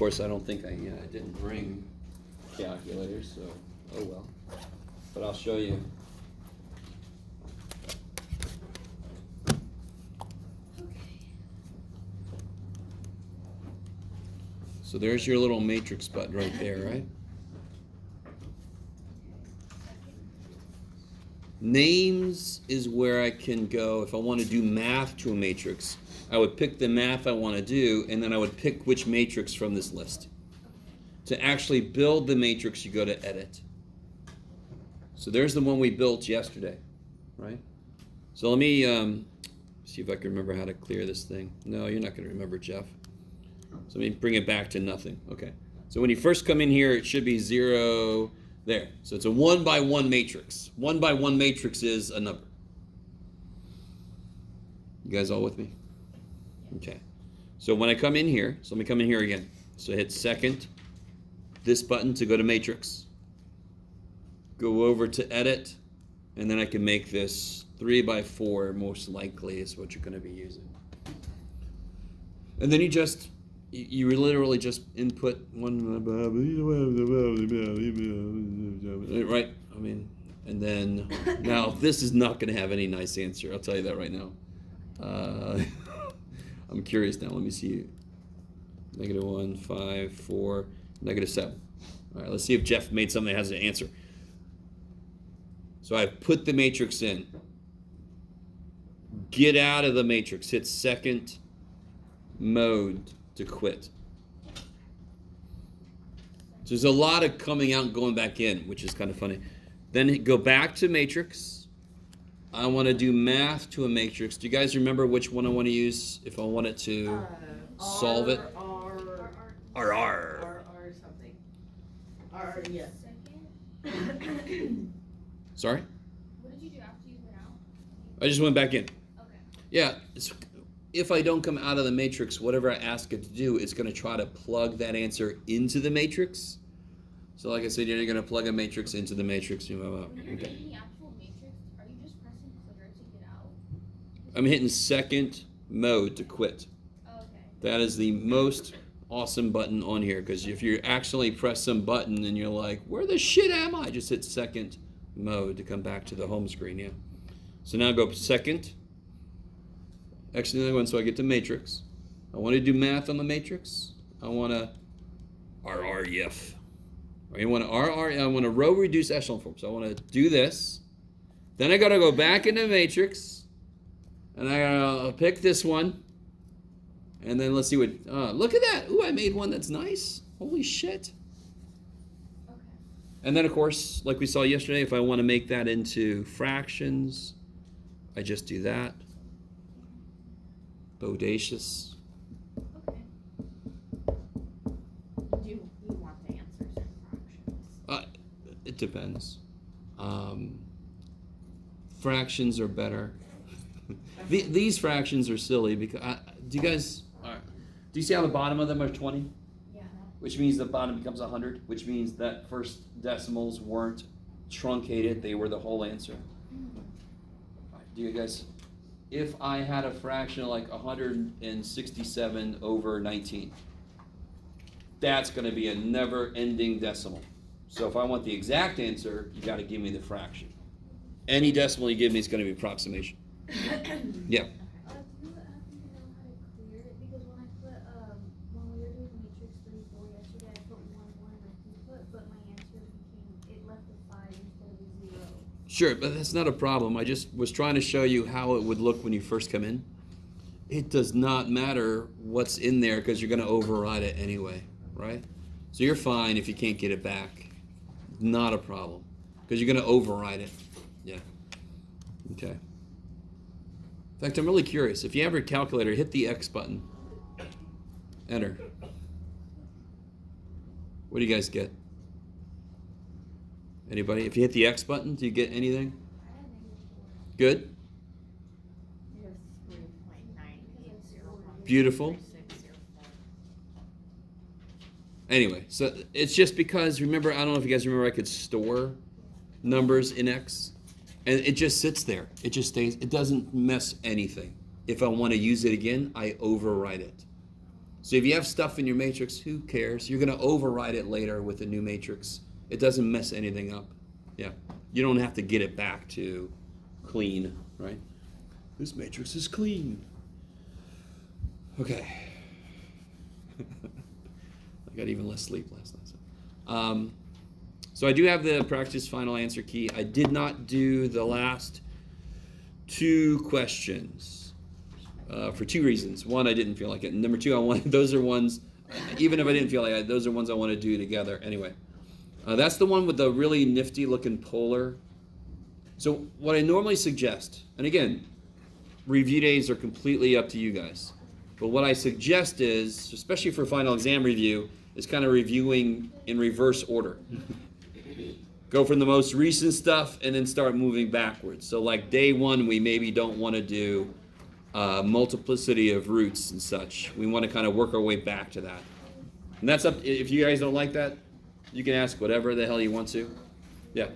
course, I don't think I didn't bring calculators, so oh well. But I'll show you. So there's your little matrix button right there, right? Names is where I can go if I want to do math to a matrix. I would pick the math I want to do, and then I would pick which matrix from this list. To actually build the matrix, you go to Edit. So there's the one we built yesterday, right? So let me see if I can remember how to clear this thing. No, you're not going to remember, Jeff. So let me bring it back to nothing. Okay. So when you first come in here, it should be 0 there. So it's a 1 by 1 matrix. 1 by 1 matrix is a number. You guys all with me? Okay. So when I come in here, so let me come in here again. So hit second, this button to go to matrix. Go over to edit, and then I can make this 3 by 4 most likely is what you're going to be using. And then you literally just input one, right? I mean, and then now this is not going to have any nice answer. I'll tell you that right now. I'm curious now. Let me see. -1, 5, 4, -7. All right, let's see if Jeff made something that has an answer. So I've put the matrix in. Get out of the matrix. Hit second mode to quit. So there's a lot of coming out and going back in, which is kind of funny. Then go back to matrix. I want to do math to a matrix. Do you guys remember which one I want to use if I wanted to solve it? R something. Yeah. Sorry? What did you do after you went out? I just went back in. Okay. Yeah. If I don't come out of the matrix, whatever I ask it to do, it's going to try to plug that answer into the matrix. So like I said, you're going to plug a matrix into the matrix. When you're Okay. in the actual matrix, are you just pressing clear to get out? I'm hitting second mode to quit. Oh, okay. That is the most awesome button on here, because if you actually press some button and you're like, where the shit am I? Just hit second mode to come back to the home screen, yeah. So now go second. Actually, another one, so I get to matrix. I want to do math on the matrix. I want to RREF. I want to row reduce echelon form. So I want to do this. Then I got to go back into matrix. And I got to pick this one. And then let's see what, look at that. Ooh, I made one that's nice. Holy shit. Okay. And then, of course, like we saw yesterday, if I want to make that into fractions, I just do that. Bodacious. Okay. Do you want the answers in fractions? It depends. Fractions are better. These fractions are silly because do you see how the bottom of them are 20? Yeah. Which means the bottom becomes 100, which means that first decimals weren't truncated, they were the whole answer. Do you guys, if I had a fraction like 167 over 19, that's going to be a never-ending decimal. So if I want the exact answer, you got to give me the fraction. Any decimal you give me is going to be approximation. Yeah. Do you happen to know how to clear it? Because when I put, when we were doing matrix 3, 4 yesterday, I put 1, 1 in my input, but my answer it left a 5 instead of a 0. Sure, but that's not a problem. I just was trying to show you how it would look when you first come in. It does not matter what's in there because you're going to override it anyway, right? So you're fine if you can't get it back. Not a problem because you're going to override it. Yeah. Okay. In fact, I'm really curious. If you have your calculator, hit the X button. Enter. What do you guys get? Anybody? If you hit the X button, do you get anything? Good? Yes, 3.9801. Beautiful. Anyway, so it's just because, remember, I don't know if you guys remember, I could store numbers in X. And it just sits there. It just stays. It doesn't mess anything. If I want to use it again, I overwrite it. So if you have stuff in your matrix, who cares? You're going to override it later with a new matrix. It doesn't mess anything up. Yeah. You don't have to get it back to clean, right? This matrix is clean. Okay. I got even less sleep last night. So I do have the practice final answer key. I did not do the last 2 questions for 2 reasons. One, I didn't feel like it. And number 2, those are ones, even if I didn't feel like it, those are ones I want to do together. Anyway, that's the one with the really nifty looking polar. So what I normally suggest, and again, review days are completely up to you guys. But what I suggest is, especially for final exam review, is kind of reviewing in reverse order. Go from the most recent stuff and then start moving backwards. So like day 1, we maybe don't want to do multiplicity of roots and such. We want to kind of work our way back to that. And that's up, if you guys don't like that, you can ask whatever the hell you want to. Yeah.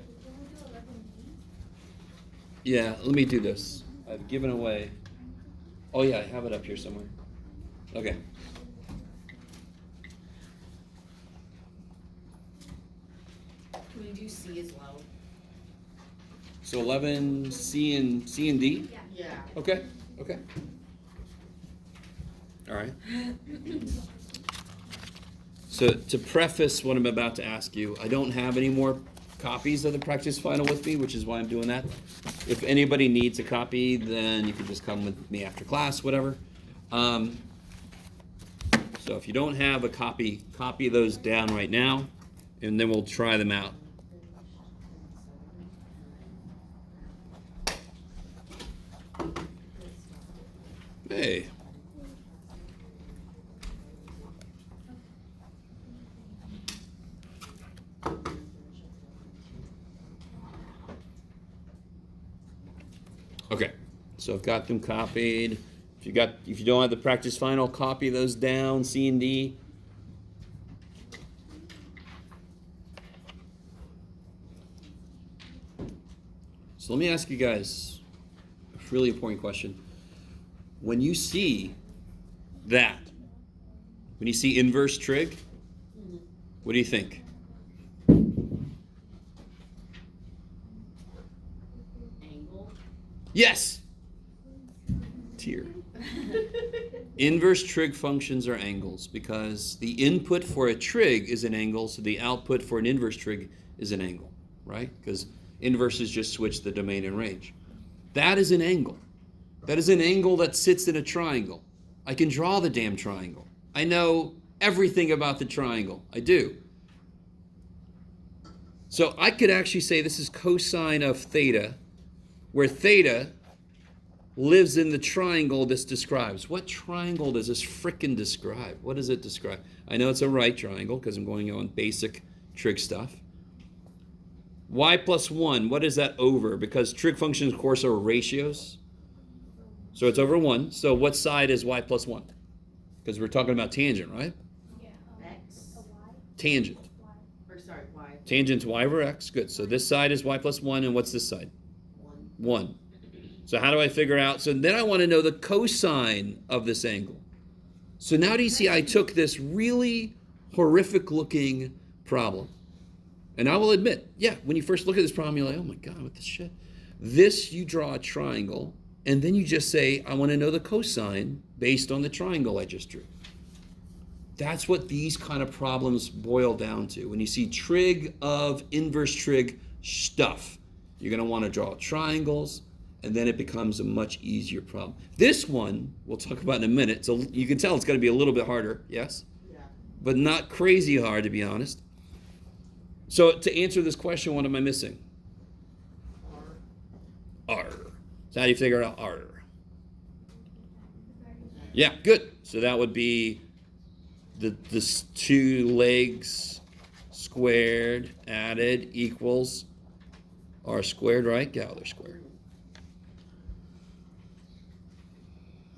Yeah, let me do this. I've given away. Oh yeah, I have it up here somewhere. Okay. Can we do C as well? So 11, C and D? Yeah. Okay. All right. So to preface what I'm about to ask you, I don't have any more copies of the practice final with me, which is why I'm doing that. If anybody needs a copy, then you can just come with me after class, whatever. So if you don't have a copy those down right now, and then we'll try them out. Hey. Okay, so I've got them copied. If you don't have the practice final, copy those down, C and D. So let me ask you guys a really important question. When you see that, when you see inverse trig, what do you think? Angle. Yes! Tear. Inverse trig functions are angles because the input for a trig is an angle, so the output for an inverse trig is an angle, right? Because inverses just switch the domain and range. That is an angle. That is an angle that sits in a triangle. I can draw the damn triangle. I know everything about the triangle. I do. So I could actually say this is cosine of theta, where theta lives in the triangle this describes. What triangle does this frickin' describe? What does it describe? I know it's a right triangle because I'm going on basic trig stuff. Y plus 1, what is that over? Because trig functions, of course, are ratios. So it's over 1. So what side is y plus 1? Because we're talking about tangent, right? Yeah. X. Tangent. Or sorry, Y. Tangent to y over x. Good. So this side is y plus 1, and what's this side? 1. 1. So how do I figure out? So then I want to know the cosine of this angle. So now do you see I took this really horrific looking problem. And I will admit, yeah, when you first look at this problem, you're like, oh my God, what the shit? This, you draw a triangle, and then you just say, I want to know the cosine based on the triangle I just drew. That's what these kind of problems boil down to. When you see trig of inverse trig stuff, you're going to want to draw triangles, and then it becomes a much easier problem. This one, we'll talk about in a minute, so you can tell it's going to be a little bit harder, yes? Yeah. But not crazy hard, to be honest. So to answer this question, what am I missing? R. So how do you figure out R? Yeah, good. So that would be the 2 legs squared added equals R squared, right? Gauler squared.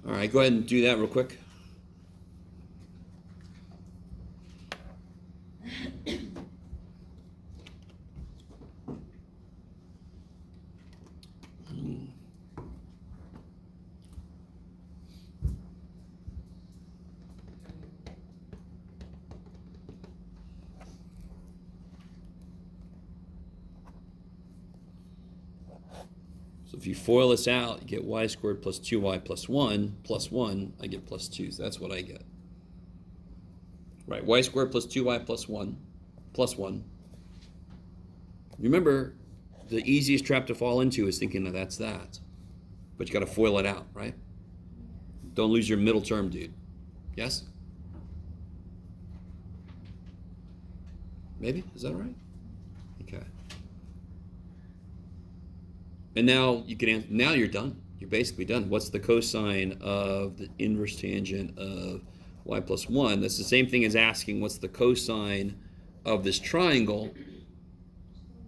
All right, go ahead and do that real quick. So if you FOIL this out, you get y squared plus 2y plus 1, I get plus 2. So that's what I get. Right, y squared plus 2y plus 1. Remember, the easiest trap to fall into is thinking that that's that. But you got to FOIL it out, right? Don't lose your middle term, dude. Yes? Maybe? Is that right? Okay. And now you can answer, now you're done. You're basically done. What's the cosine of the inverse tangent of y plus 1? That's the same thing as asking what's the cosine of this triangle. So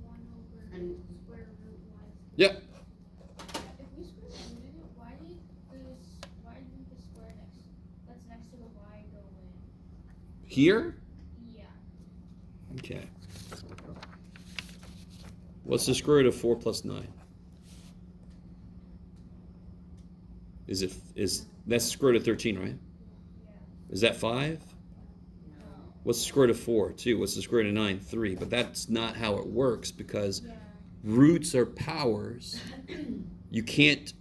1 over square root y. Yep. If we square rooted it, why didn't the square that's next to the y go in? Here? Yeah. Okay. What's the square root of 4 plus 9? Is that's the square root of 13, right? Yeah. Is that 5? What's the square root of 4? 2. What's the square root of 9? 3. But that's not how it works because Yeah. roots are powers. You can't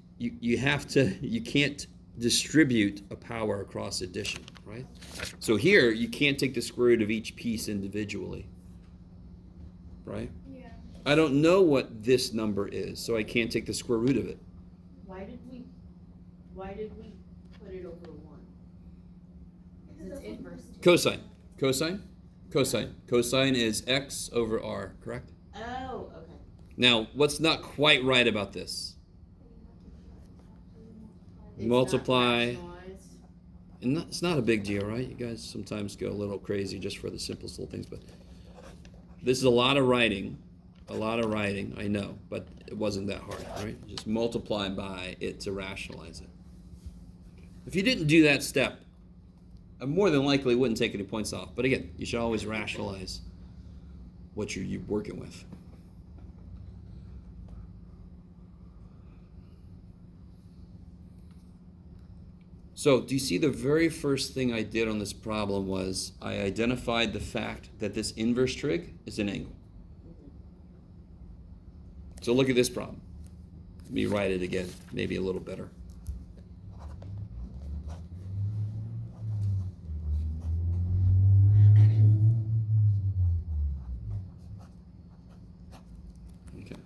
distribute a power across addition, right? So here you can't take the square root of each piece individually, right? Yeah. I don't know what this number is, so I can't take the square root of it. Why did we put it over 1? Because It's inverse. Cosine is x over r, correct? Oh, okay. Now, what's not quite right about this? It's Multiply. not rationalized. And it's not a big deal, right? You guys sometimes go a little crazy just for the simplest little things, but this is a lot of writing, I know, but it wasn't that hard, right? Just multiply by it to rationalize it. If you didn't do that step, I more than likely wouldn't take any points off. But again, you should always rationalize what you're working with. So, do you see the very first thing I did on this problem was I identified the fact that this inverse trig is an angle. So look at this problem. Let me write it again, maybe a little better. Okay.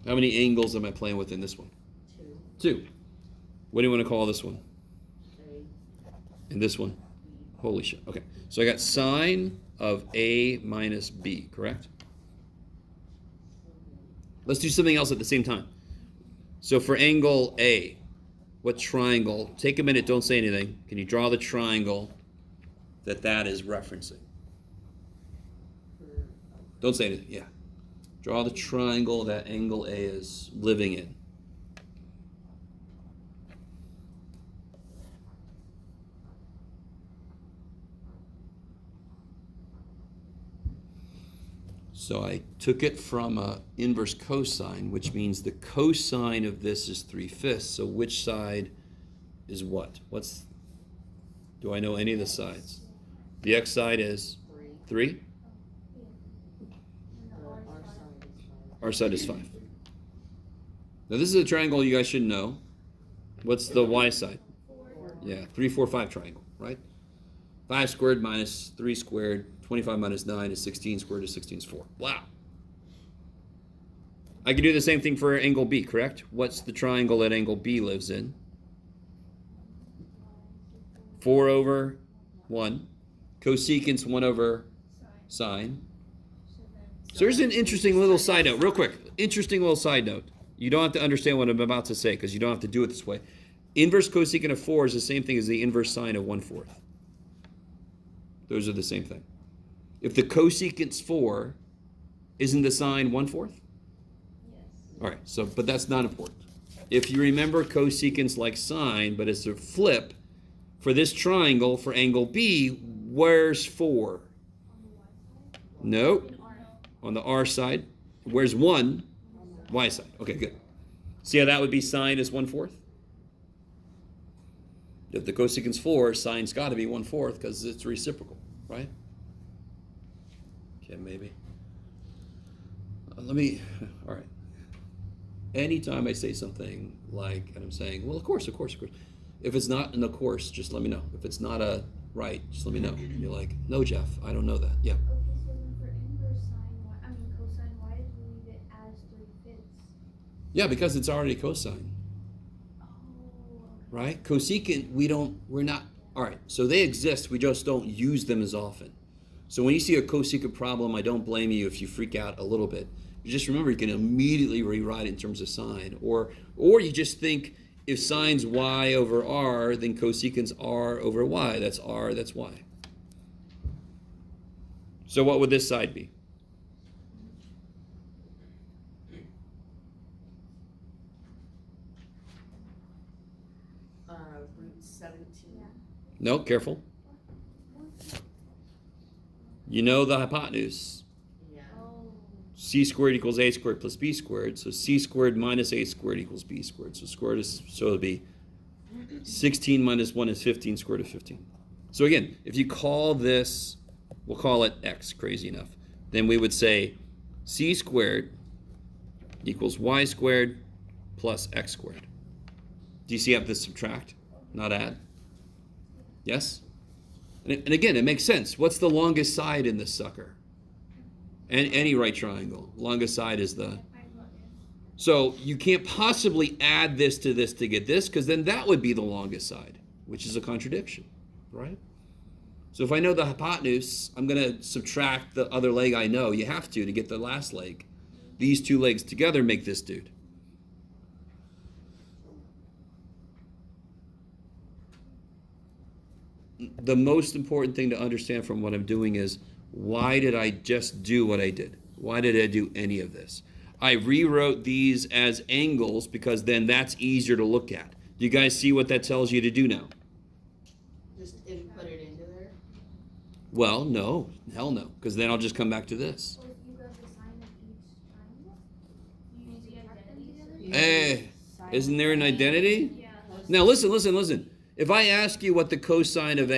How many angles am I playing with in this one? 2. What do you want to call this one? And this one? Holy shit. Okay. So I got sine of A minus B, correct? Let's do something else at the same time. So for angle A, what triangle? Take a minute, don't say anything. Can you draw the triangle that is referencing? Don't say anything, yeah. Draw the triangle that angle A is living in. So I took it from a inverse cosine, which means the cosine of this is 3/5. So which side is what? Do I know any of the sides? The x side is 3. R side is 5. Now this is a triangle you guys should know. What's the y side? 4. Yeah, 3, 4, 5 triangle, right? 5 squared minus 3 squared, 25 minus 9 is 16 squared is 16 is 4. Wow. I can do the same thing for angle B, correct? What's the triangle that angle B lives in? 4 over 1. Cosecant 1 over sine. So here's an interesting little side note, real quick. Interesting little side note. You don't have to understand what I'm about to say because you don't have to do it this way. Inverse cosecant of 4 is the same thing as the inverse sine of 1/4. Those are the same thing. If the cosecant's 4, isn't the sine 1/4? Yes. All right, so, but that's not important. If you remember cosecant's like sine, but it's a flip, for this triangle, for angle B, where's 4? On the y side? Nope. In R. On the R side. Where's 1? Y side. Okay, good. See how that would be sine is 1/4? If the cosecant's 4, sine's got to be 1/4 because it's reciprocal, right? Okay, maybe. All right. anytime I say something like, and I'm saying, well, of course. If it's not in the course, just let me know. If it's not a right, just let me know. And you're like, no, Jeff, I don't know that. Yeah. Okay, so then for inverse sine, cosine, why did we leave it as 3/5? Yeah, because it's already cosine, Oh, okay. right? Cosecant, we're not, all right, so they exist, we just don't use them as often. So when you see a cosecant problem, I don't blame you if you freak out a little bit. You just remember you can immediately rewrite it in terms of sine, or you just think if sine's y over r, then cosecant's r over y. That's r, that's y. So what would this side be? Root 17. Yeah. No, careful. You know the hypotenuse. Yeah. Oh. C squared equals a squared plus b squared. So c squared minus a squared equals b squared. So it'll be 16 minus 1 is 15, square root of 15. So again, if you call this, we'll call it x, crazy enough, then we would say c squared equals y squared plus x squared. Do you see how this subtract, not add? Yes? And again, it makes sense. What's the longest side in this sucker? And any right triangle. Longest side is the... So you can't possibly add this to get this, because then that would be the longest side, which is a contradiction, right? So if I know the hypotenuse, I'm going to subtract the other leg I know. You have to get the last leg. These two legs together make this dude. The most important thing to understand from what I'm doing is, why did I just do what I did? Why did I do any of this? I rewrote these as angles because then that's easier to look at. Do you guys see what that tells you to do now? Just input it into there. Well, no. Hell no. Because then I'll just come back to this. So if you grab the sine of each triangle, you subtract them together? Hey, isn't there an identity? Yeah. Now listen. If I ask you what the cosine of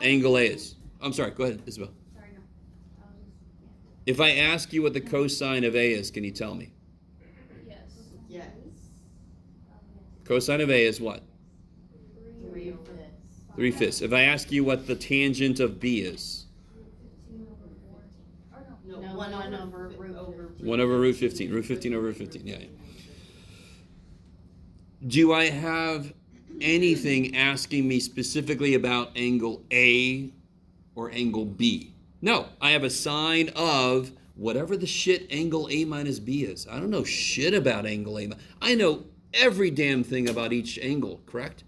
angle A is. I'm sorry, go ahead, Isabel. Sorry, no. I was just, If I ask you what the cosine of A is, can you tell me? yes. Yes. Cosine of A is what? 3/5. 3/5. If I ask you what the tangent of B is? 15 over 4. Or no. No, 1 over root 1 over root 15. Root 15 over 15, yeah. Do I have anything asking me specifically about angle A or angle B? No, I have a sine of whatever the shit angle A minus B is. I don't know shit about angle A. I know every damn thing about each angle, correct?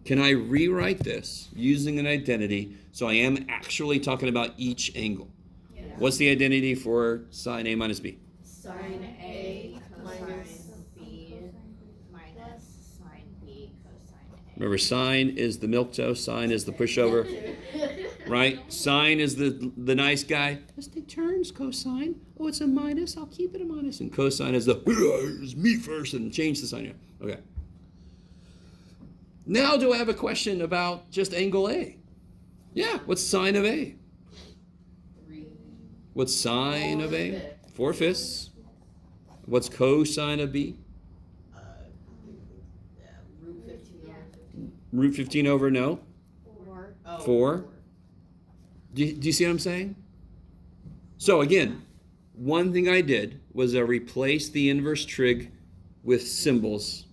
Can I rewrite this using an identity so I am actually talking about each angle? Yeah. What's the identity for sine A minus B? Sine A minus B minus sine B cosine A. Remember, sine is the milk toast, sine is the pushover, right? Sine is the nice guy. As it turns, cosine. Oh, it's a minus. I'll keep it a minus. And cosine is is me first, and change the sign here. Okay. Now, do I have a question about just angle A? Yeah. What's sine of A? 3. What's sine of A? 4/5. 4/5. What's cosine of B? Root 15 over 15. Root 15 over no. 4. Oh, 4. Do you see what I'm saying? So again, one thing I did was I replaced the inverse trig with symbols.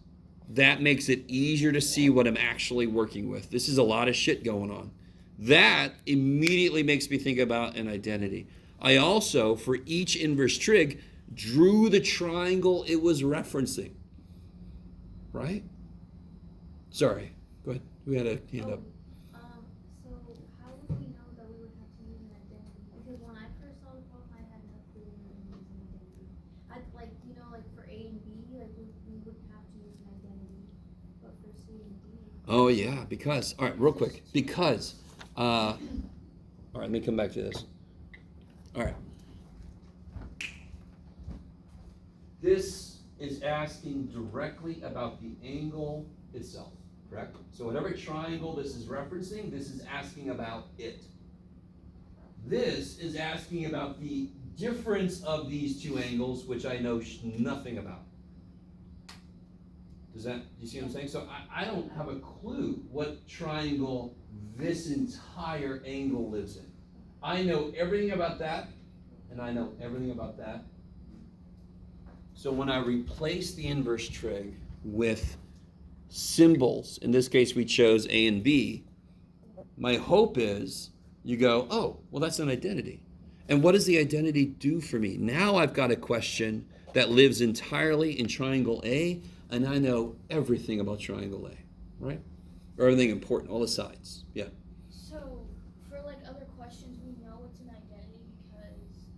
That makes it easier to see what I'm actually working with. This is a lot of shit going on. That immediately makes me think about an identity. I also, for each inverse trig, drew the triangle it was referencing. Right? Sorry. Go ahead. We had a hand up. So how would we know that we would have to use an identity? Because when I first saw the problem, I had no clue we were going to use an identity. Like for A and B, we wouldn't have to use an identity, but for C and D. Oh yeah, because, all right, real quick, because, all right, let me come back to this. All right. This is asking directly about the angle itself, correct? So whatever triangle this is referencing, this is asking about it. This is asking about the difference of these two angles, which I know nothing about. You see what I'm saying? So I don't have a clue what triangle this entire angle lives in. I know everything about that, and I know everything about that. So when I replace the inverse trig with symbols, in this case we chose A and B, my hope is you go, oh, well, that's an identity. And what does the identity do for me? Now I've got a question that lives entirely in triangle A, and I know everything about triangle A, right? Or everything important, all the sides. Yeah. So, for like other questions, we know it's an identity because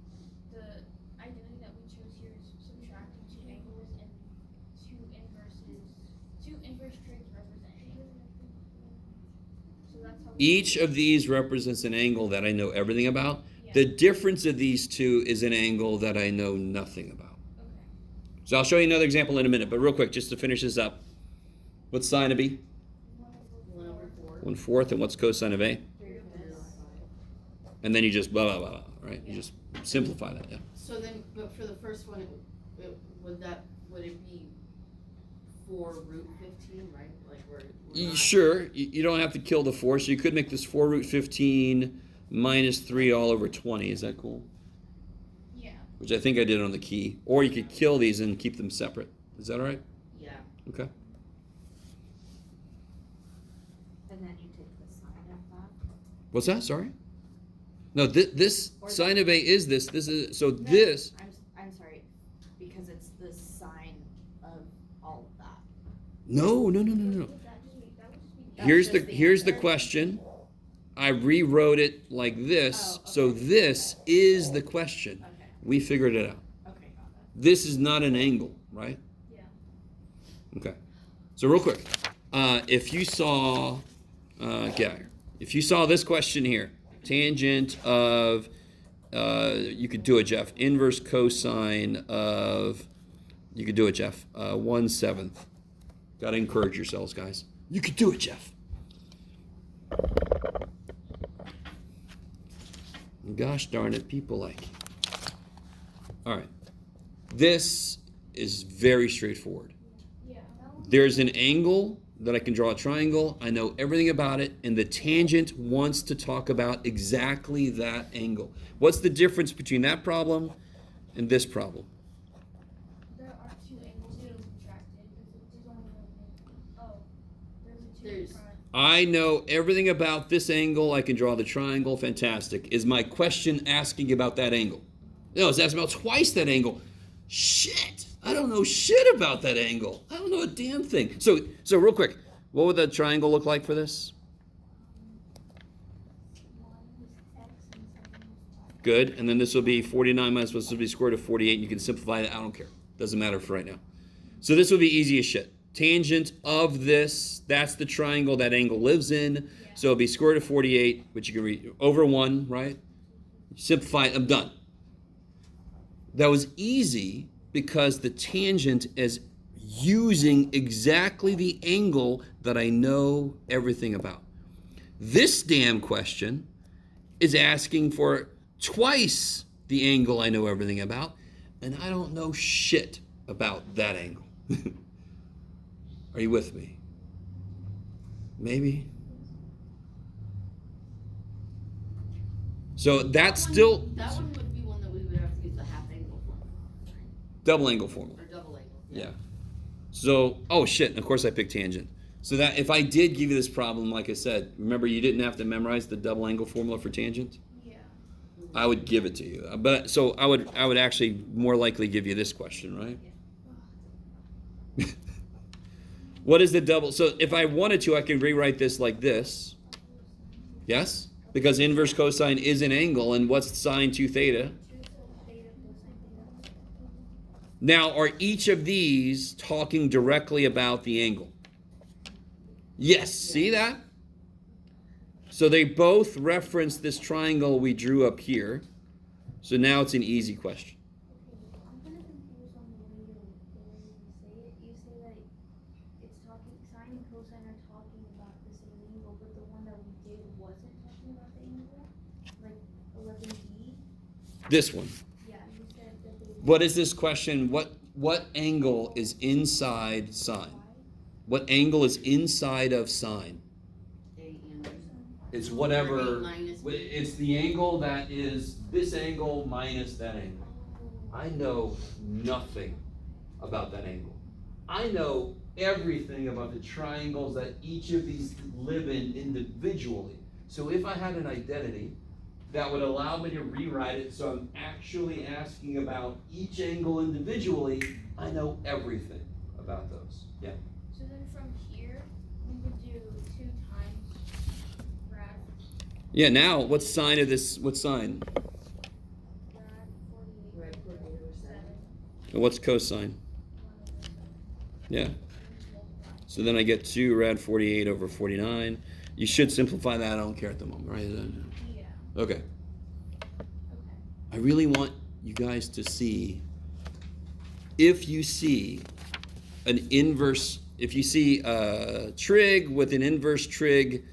the identity that we chose here is subtracting two angles and two inverse trigs represent angles. So that's how Each of these represents an angle that I know everything about. Yeah. The difference of these two is an angle that I know nothing about. Okay. So I'll show you another example in a minute, but real quick, just to finish this up. What's sine of B? 1/4, and what's cosine of A? 3/5. And then you just blah, blah, blah, blah, right? You just simplify that, yeah. So then, but for the first one, would it be 4√15, right? Like we're not. Sure, you don't have to kill the 4, so you could make this 4√15 minus 3 all over 20. Is that cool? Yeah. Which I think I did on the key. Or you could kill these and keep them separate. Is that all right? Yeah. Okay. And then you take the sine of that. What's that? Sorry? No, this sine of A is this. This is, so this. I'm sorry, because it's the sine of all of that. No. That would just be Here's the question. I rewrote it like this, Oh, okay. so this is the question. Okay. We figured it out. Okay, got it. This is not an angle, right? Yeah. Okay. So real quick, if you saw, if you saw this question here, tangent of, you could do it, Jeff. Inverse cosine of, you could do it, Jeff. 1/7. Got to encourage yourselves, guys. You could do it, Jeff. Gosh darn it, people like you. All right. This is very straightforward. Yeah. There's an angle that I can draw a triangle. I know everything about it, and the tangent wants to talk about exactly that angle. What's the difference between that problem and this problem? There are two angles being subtracted because there's only one. Oh, there's a two in There's- front. I know everything about this angle. I can draw the triangle. Fantastic. Is my question asking about that angle? No, it's asking about twice that angle. Shit. I don't know shit about that angle. I don't know a damn thing. So real quick, what would the triangle look like for this? One is x and 7 is y. Good. And then this will be 49 minus what's supposed to be square root of 48. And you can simplify that. I don't care. Doesn't matter for right now. So this will be easy as shit. Tangent of this, that's the triangle that angle lives in. Yeah. So it'll be square root of 48, which you can read over 1, right? Simplify it. I'm done. That was easy because the tangent is using exactly the angle that I know everything about. This damn question is asking for twice the angle I know everything about, and I don't know shit about that angle. Are you with me? Maybe? So that's still That one would be one that we would have to use the half angle formula, right? double angle formula. Or double angle. Yeah. So, oh shit, and of course I picked tangent. So that if I did give you this problem, like I said, remember you didn't have to memorize the double angle formula for tangent? Yeah. I would give it to you. But so I would actually more likely give you this question, right? What is the double? So if I wanted to, I can rewrite this like this. Yes? Because inverse cosine is an angle, and what's sine 2 theta? Now, are each of these talking directly about the angle? Yes, see that? So they both reference this triangle we drew up here. So now it's an easy question. I'm kind of confused on the way you say it. You say that it's talking, sine and cosine are talking about the same angle, but the one that we did wasn't talking about the angle? Like 11B? This one. Yeah, you said that they. What is this question? What angle is inside sine? What angle is inside of sine? A and It's A whatever. minus B. It's the angle that is this angle minus that angle. I know nothing about that angle. I know everything about the triangles that each of these live in individually. So if I had an identity that would allow me to rewrite it so I'm actually asking about each angle individually, I know everything about those. Yeah. So then from here, we would do 2 times rad. Yeah, now what's sine of this? What's sine? Rad 48. Rad 48 over 7. And what's cosine? Yeah. So then I get 2 rad 48 over 49. You should simplify that. I don't care at the moment, right? Yeah. Okay. Okay. I really want you guys to see, if you see an inverse, if you see a trig with an inverse trig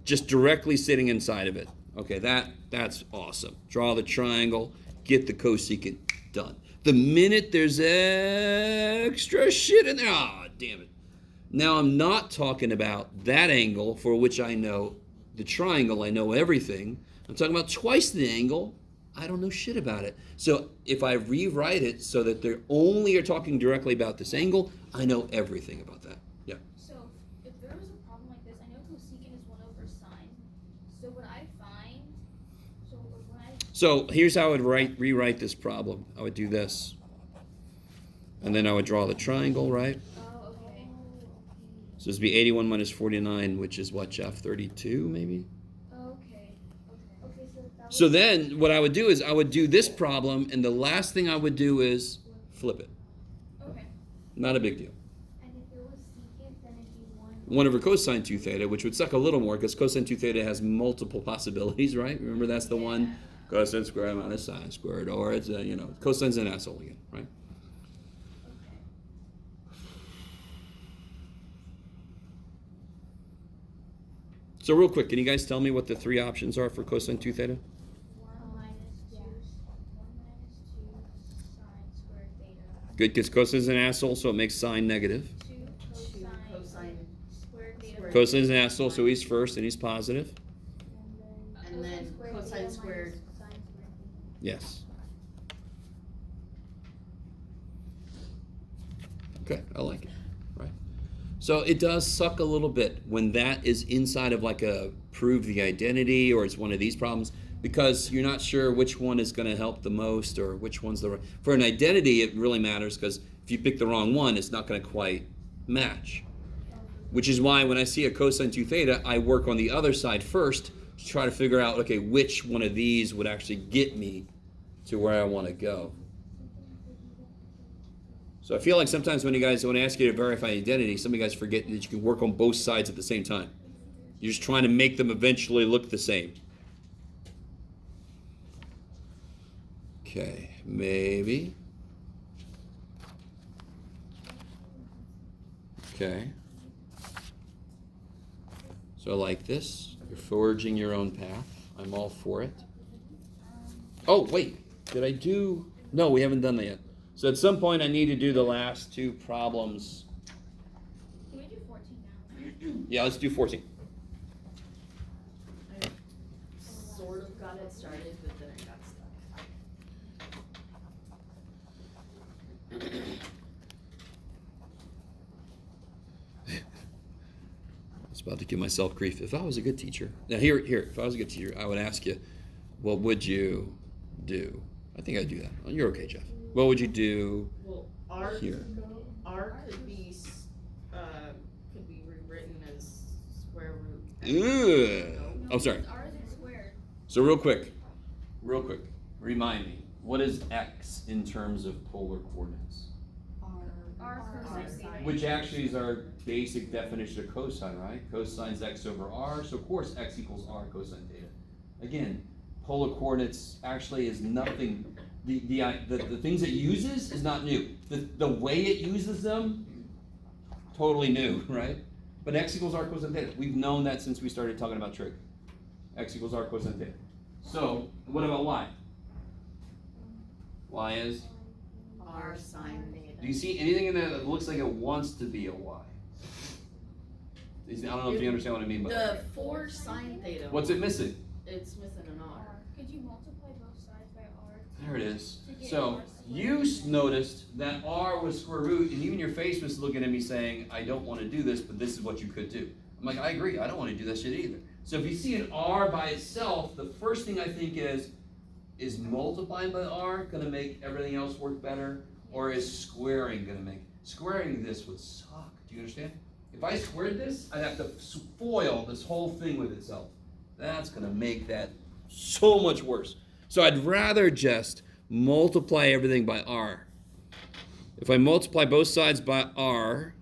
just directly sitting inside of it, okay, that's awesome. Draw the triangle, get the cosecant, done. The minute there's extra shit in there, damn it. Now I'm not talking about that angle for which I know the triangle, I know everything. I'm talking about twice the angle, I don't know shit about it. So if I rewrite it so that they only are talking directly about this angle, I know everything about that. Yeah. So if there was a problem like this, I know cosecant is 1 over sine. So would I find? So when I. So here's how I would rewrite this problem. I would do this. And then I would draw the triangle, right? Oh, okay. So this would be 81 minus 49, which is what, Jeff? 32, maybe? Okay. Okay. So So then what I would do is I would do this problem, and the last thing I would do is flip it. Okay. Not a big deal. And if it was secant, then it'd be 1. 1 over cosine 2 theta, which would suck a little more because cosine 2 theta has multiple possibilities, right? Remember that's the one? Cosine squared minus sine squared, or it's, cosine's an asshole again, right? Okay. So real quick, can you guys tell me what the 3 options are for cosine 2 theta? 1 minus 2. 1 minus 2 sine squared theta. Good, because cosine's an asshole, so it makes sine negative. 2 2 cosine cosine. squared theta. Squared. Cosine's an asshole, so he's first, and he's positive. And then cosine squared. Sine squared theta. Yes. Okay, I like it. Right. So it does suck a little bit when that is inside of like a prove the identity, or it's one of these problems, because you're not sure which one is going to help the most or which one's the right. For an identity, it really matters because if you pick the wrong one, it's not going to quite match. Which is why when I see a cosine 2 theta, I work on the other side first to try to figure out, okay, which one of these would actually get me to where I want to go. So I feel like sometimes when I ask you to verify identity, some of you guys forget that you can work on both sides at the same time. You're just trying to make them eventually look the same. Okay, maybe. Okay. So I like this. You're forging your own path. I'm all for it. Oh, wait. Did I do... No, we haven't done that yet. So at some point I need to do the last 2 problems. Can we do 14 now? Yeah, let's do 14. I sort of got it started, but then I got stuck. I was about to give myself grief. If I was a good teacher... Now here, if I was a good teacher, I would ask you, what would you do? I think I'd do that. Oh, you're okay, Jeff. What would you do Well, R here? could be rewritten as square root. Ugh. Oh, sorry. R isn't squared. So real quick, remind me, what is x in terms of polar coordinates? R cosine theta. Which actually is our basic definition of cosine, right? Cosine's x over r, so of course x equals r cosine theta. Again, polar coordinates actually is nothing. The things it uses is not new. The way it uses them, totally new, right? But x equals r cosine theta. We've known that since we started talking about trig. X equals r cosine theta. So what about y? Y is R sine theta. Do you see anything in there that looks like it wants to be a y? I don't know if you understand what I mean by that. The 4 sine theta. What's it missing? It's missing an R. Could you multiply both sides by r? There it is. So you noticed that r was square root, and even your face was looking at me saying, I don't want to do this, but this is what you could do. I'm like, I agree. I don't want to do that shit either. So if you see an r by itself, the first thing I think is multiplying by r going to make everything else work better? Or is squaring going to make? Squaring this would suck. Do you understand? If I squared this, I'd have to foil this whole thing with itself. That's going to make that so much worse. So I'd rather just multiply everything by r. If I multiply both sides by r,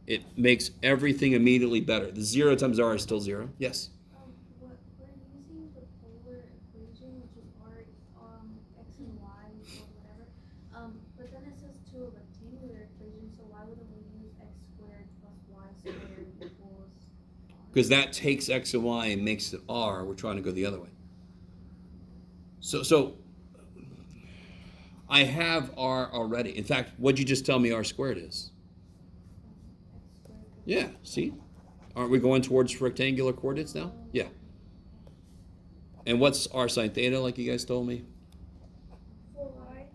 it makes everything immediately better. The 0 times r is still 0. Yes? We're using the polar equation, which is r, x and y or whatever. But then it says to a rectangular equation, so why wouldn't we use x squared plus y squared equals r? Because that takes x and y and makes it r. We're trying to go the other way. So I have r already. In fact, what'd you just tell me r squared is? X squared plus Yeah, see? Aren't we going towards rectangular coordinates now? Yeah. And what's r sine theta, like you guys told me? 4y.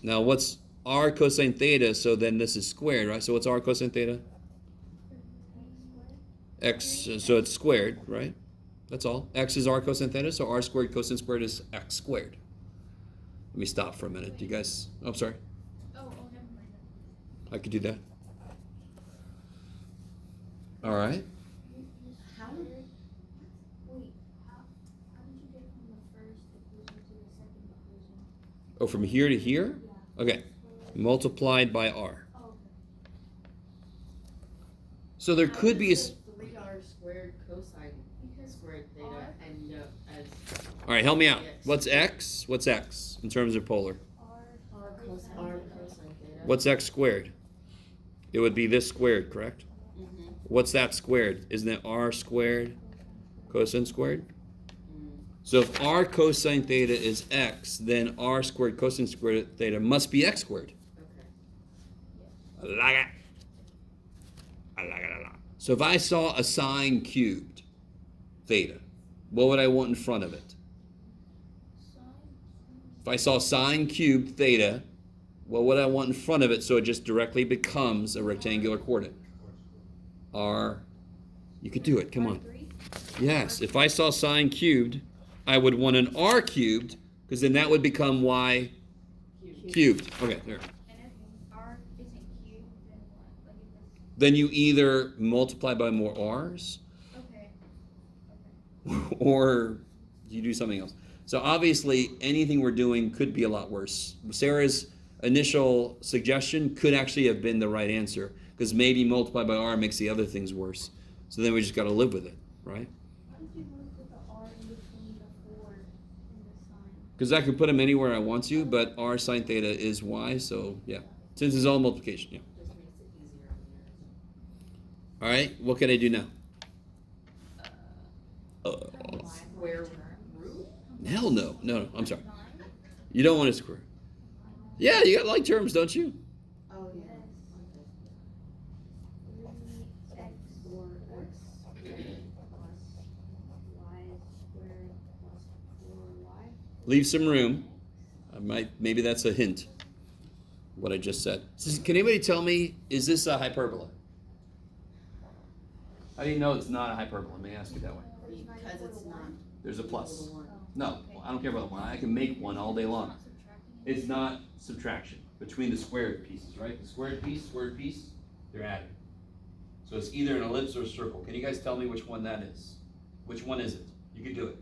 Now, what's r cosine theta? So then this is squared, right? So what's r cosine theta? X, so it's squared, right? That's all. X is r cosine theta, so r squared cosine squared is x squared. Let me stop for a minute. Do you guys, oh, I'm sorry. Oh, never mind. I could do that. All right. How? Wait, how did you get from the first equation to the second equation? Oh, from here to here? Yeah. Okay. Multiplied by r. Oh, okay. So there could be a... 3r squared cosine Because squared theta r- and as All right, help me out. Yes. What's x? What's x in terms of polar? r cosine theta. What's x squared? It would be this squared, correct? Mm-hmm. What's that squared? Isn't it r squared cosine squared? Mm. So if r cosine theta is x, then r squared cosine squared theta must be x squared. Okay. I like it. I like it a lot. So if I saw a sine cubed theta, what would I want in front of it? If I saw sine cubed theta, what would I want in front of it so it just directly becomes a rectangular coordinate? R. You could do it. Come on. Yes. If I saw sine cubed, I would want an r cubed because then that would become y cubed. Okay, there. And if r isn't cubed, then what? Like if it's Then you either multiply by more r's okay. or you do something else. So obviously anything we're doing could be a lot worse. Sarah's initial suggestion could actually have been the right answer because maybe multiply by r makes the other things worse. So then we just got to live with it, right? Why did you move with the r in between the 4 and the sign? Because I can put them anywhere I want to, but r sine theta is y, so yeah. Since it's all multiplication, yeah. Just makes it easier on All right, what can I do now? Square root? Hell no. No, I'm sorry. You don't want to square. Yeah, you got like terms, don't you? Oh, yeah. Yes. 3x or x plus y squared plus 4y. Leave some room. Maybe that's a hint. What I just said. Can anybody tell me, is this a hyperbola? How do you know it's not a hyperbola? Let me ask you that way. Because it's not. There's a plus. the one. No, I don't care about the one. I can make one all day long. It's not subtraction between the squared pieces, right? The squared piece, they're adding. So it's either an ellipse or a circle. Can you guys tell me which one that is? Which one is it? You can do it.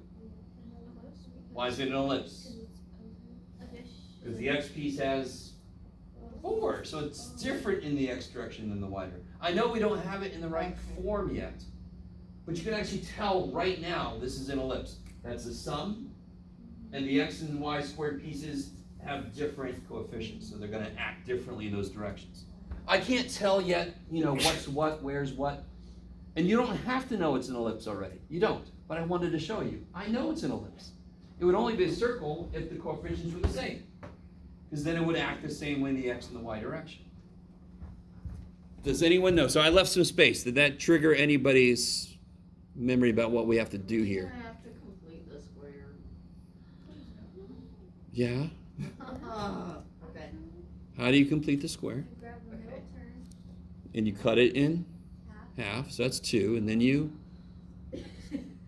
Why is it an ellipse? Because the x piece has 4, so it's different in the x direction than the y direction. I know we don't have it in the right form yet, but you can actually tell right now this is an ellipse. That's a sum, and the x and y squared pieces have different coefficients, so they're going to act differently in those directions. I can't tell yet, what's what, where's what, and you don't have to know it's an ellipse already. You don't, but I wanted to show you. I know it's an ellipse. It would only be a circle if the coefficients were the same. Because then it would act the same way in the x and the y direction. Does anyone know? So I left some space. Did that trigger anybody's memory about what we have to do here? I have to complete the square. Yeah. Okay. How do you complete the square? You grab the middle Okay. turn, And you cut it in half, half, so that's 2, and then you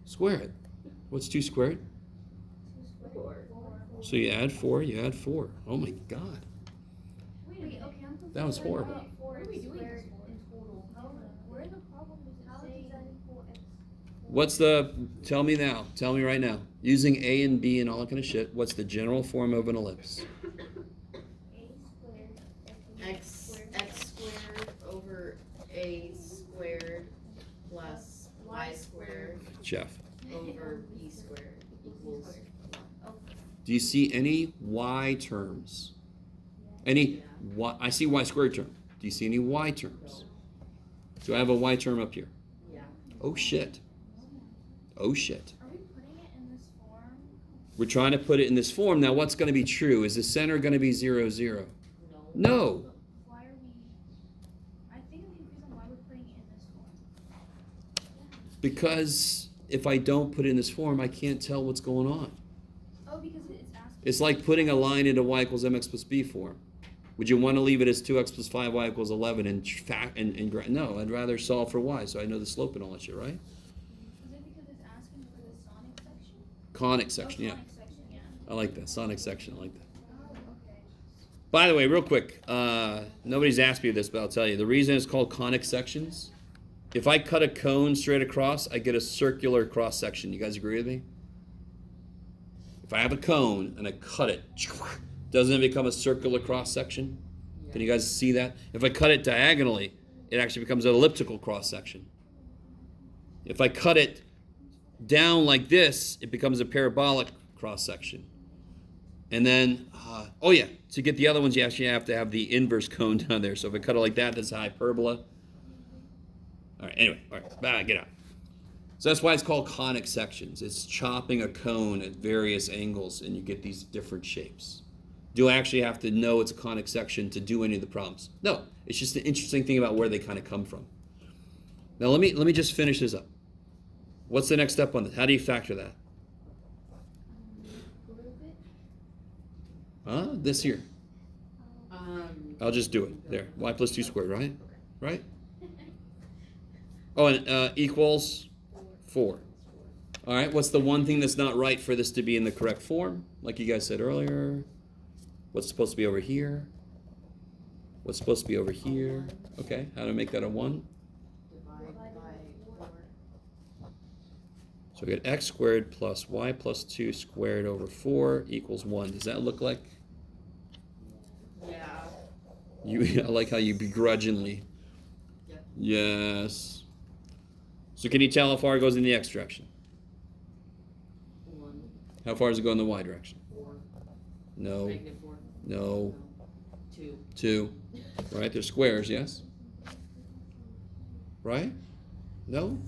square it. What's 2 squared? 2 Four. squared, 4. So you add 4, you add 4. Oh my God. Wait, okay, I'm confused. That was Why horrible. not 4 What are we is doing squared this for? in total? Where the problem is how does that equal x? Tell me now, tell me right now. Using a and b and all that kind of shit, what's the general form of an ellipse? A squared, X squared over a squared plus y squared Jeff, over b squared equals. do you see any y terms? Any y, I see y squared term. Do you see any y terms? Do I have a y term up here? Yeah. Oh shit. Oh shit. Are we putting it in this form? We're trying to put it in this form. Now what's going to be true? Is the center going to be 0, 0? No. No. But why are we? I think I'm confused on why we're putting it in this form. Because if I don't put it in this form, I can't tell what's going on. Oh, because it's asking. It's like putting a line into y equals mx plus b form. Would you want to leave it as 2x plus 5y equals 11 no, I'd rather solve for y so I know the slope and all that shit, right? Is it because it's asking for the sonic section? Conic section, Oh, yeah. sonic section, yeah. I like that. Sonic section, I like that. Oh, okay. By the way, real quick, nobody's asked me this, but I'll tell you. The reason it's called conic sections, if I cut a cone straight across, I get a circular cross section. You guys agree with me? If I have a cone and I cut it, doesn't it become a circular cross section? Can you guys see that? If I cut it diagonally, it actually becomes an elliptical cross section. If I cut it down like this, it becomes a parabolic cross section. And then, oh yeah, to get the other ones, you actually have to have the inverse cone down there. So if I cut it like that, that's a hyperbola. All right, anyway, all right, get out. So that's why it's called conic sections. It's chopping a cone at various angles, and you get these different shapes. Do I actually have to know it's a conic section to do any of the problems? No, it's just an interesting thing about where they kind of come from. Now let me just finish this up. What's the next step on this? How do you factor that? Group it. This here. I'll just do it. There, y plus 2 squared, right? Right? Oh, and equals 4. All right, what's the one thing that's not right for this to be in the correct form? Like you guys said earlier. What's supposed to be over here? What's supposed to be over here? Okay, how to make that a 1? Divide by 4. So we got x squared plus y plus 2 squared over 4 equals 1. Does that look like? Yeah. I like how you begrudgingly. Yep. Yes. So can you tell how far it goes in the x direction? 1. How far does it go in the y direction? 4. No. Negative 4. No. 2. 2. Right? They're squares, yes? Right? No?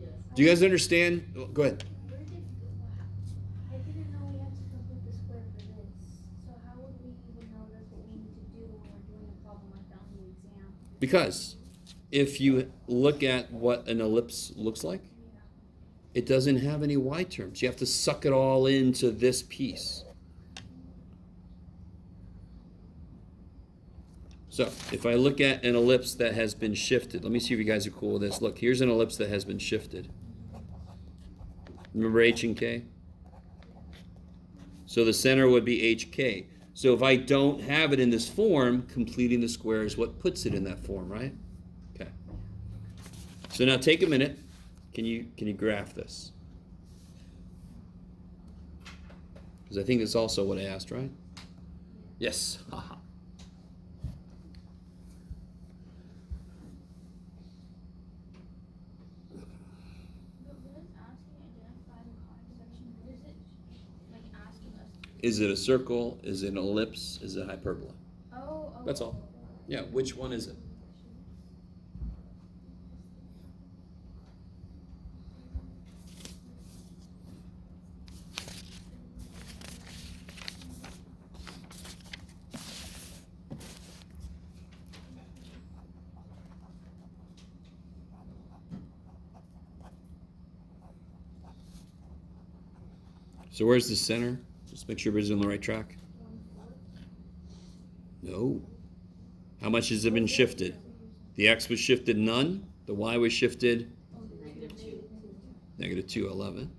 Yes. Do you guys understand? Oh, go ahead. Where did I didn't know we had to complete the square for this. So how would we even know that's what we need to do when we're doing a problem like that on the exam? Because if you look at what an ellipse looks like, Yeah. it doesn't have any y terms. You have to suck it all into this piece. So if I look at an ellipse that has been shifted, let me see if you guys are cool with this. Look, here's an ellipse that has been shifted. Remember h and k? So the center would be hk. So if I don't have it in this form, completing the square is what puts it in that form, right? Okay. So now take a minute. Can you graph this? Because I think that's also what I asked, right? Yes. Haha. But when it's asking identify the conic section, what is it like asking us? Is it a circle? Is it an ellipse? Is it hyperbola? Oh, okay. That's all. Yeah, which one is it? So where's the center? Just make sure everybody's on the right track. 1/4. No. How much has it been shifted? The x was shifted none. The y was shifted -2. -2, 11.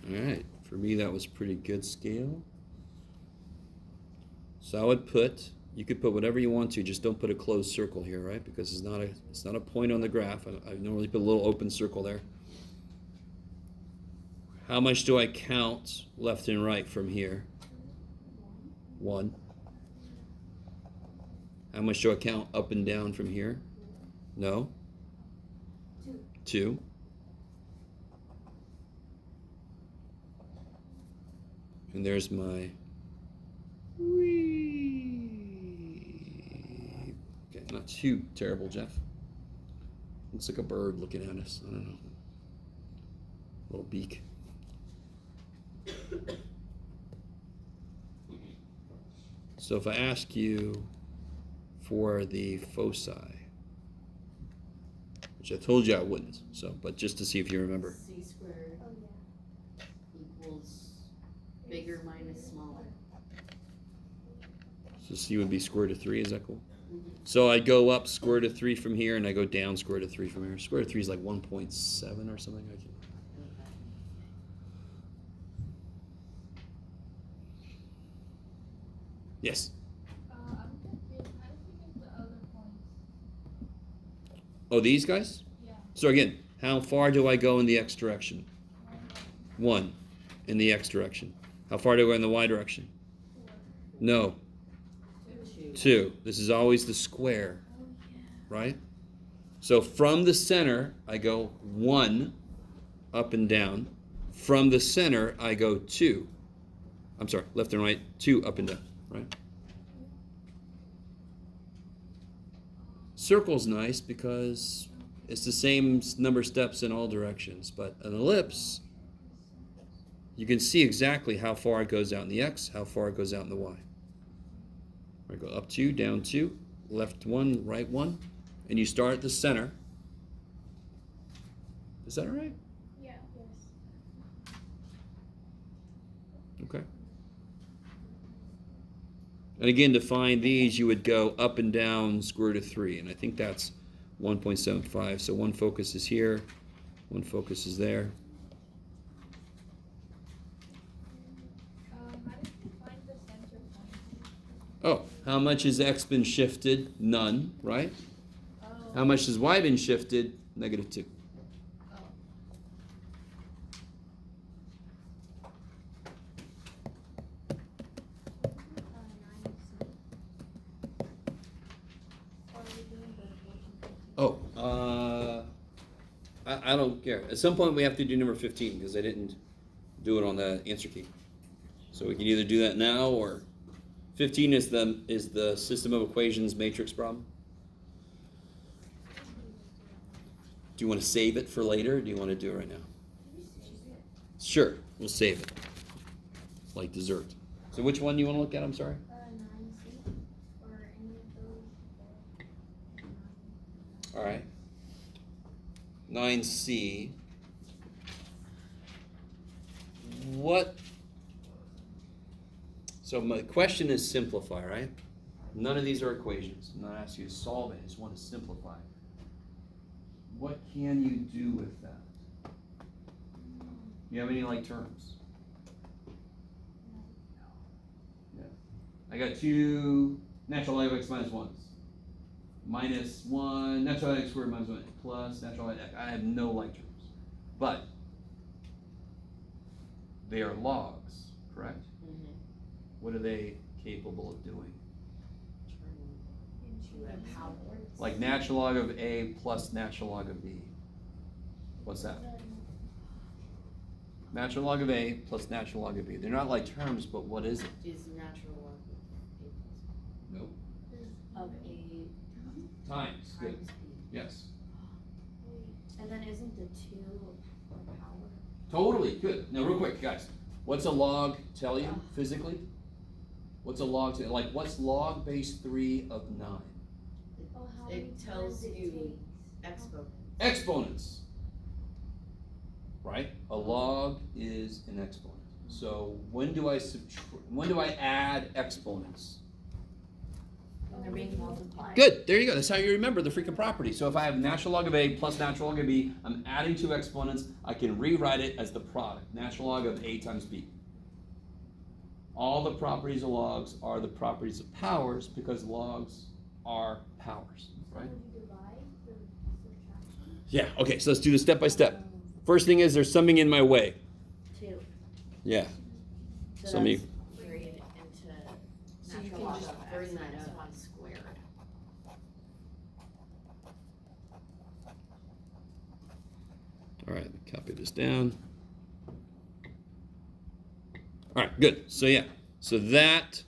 All right, for me that was pretty good scale. So I would put, you could put whatever you want to, just don't put a closed circle here, right? Because it's not a point on the graph. I normally put a little open circle there. How much do I count left and right from here? 1. How much do I count up and down from here? No? 2. And there's my okay, not too terrible, Jeff. Looks like a bird looking at us. I don't know. Little beak. So if I ask you for the foci, which I told you I wouldn't, so but just to see if you remember. C squared Oh, yeah. equals bigger minus smaller. So C would be square root of 3, is that cool? Mhm. So I go up square root of 3 from here, and I go down square root of 3 from here. Square root of 3 is like 1.7 or something. I can't. Yes. I'm confused. How did you get the other points? Oh, these guys? Yeah. So again, how far do I go in the x direction? 1 in the x direction. How far do I go in the y direction? 4. No, 2. This is always the square, Oh, yeah. right? So from the center, I go 1 up and down. From the center, I go 2. I'm sorry, left and right, 2 up and down, right? Circle's nice because it's the same number of steps in all directions, but an ellipse, you can see exactly how far it goes out in the x, how far it goes out in the y. I go up 2, down 2, left 1, right 1, and you start at the center. Is that all right? Yeah. Yes. Okay. And again, to find these, you would go up and down square root of 3, and I think that's 1.75. So one focus is here, one focus is there. How did you find the center point? Oh, how much has x been shifted? None, right? Oh. How much has y been shifted? -2. Oh. Oh, I don't care. At some point we have to do number 15 because I didn't do it on the answer key. So we can either do that now or 15 is the system of equations matrix problem. Do you want to save it for later or do you want to do it right now? Sure, we'll save it. Like dessert. So which one do you want to look at? I'm sorry? 9C or any of those. All right. 9C. What? So my question is simplify, right? None of these are equations. I'm not asking you to solve it. I just want to simplify. What can you do with that? You have any like terms? Yeah. I got 2 natural log of x minus 1s. Minus 1, natural log x squared minus 1, plus natural log x. I have no like terms. But they are logs, correct? Mhm. What are they capable of doing? Turn into a power. Like natural log of a plus natural log of b. What's that? Natural log of a plus natural log of b. They're not like terms, but what is it? Is natural log Nope. of a Times. Good. times b. Yes. And then isn't the 2 a power? Totally. Good. Now, real quick, guys. What's a log tell you physically? What's a log? Like, what's log base 3 of 9? Oh, how many It tells times it you takes. expo. Exponents. Right? A log is an exponent. So when do I add exponents? When they're being multiplied. Good. There you go. That's how you remember the freaking property. So if I have natural log of A plus natural log of B, I'm adding two exponents. I can rewrite it as the product. Natural log of A times B. All the properties of logs are the properties of powers because logs are powers, right? Would you divide the subtraction? Yeah. Okay. So let's do this step by step. First thing is there's something in my way. 2. Yeah. So Some of you. that's varied into So you natural can log just of x bring that minus up. 1 squared. All right. Copy this down. All right. Good. So yeah. So that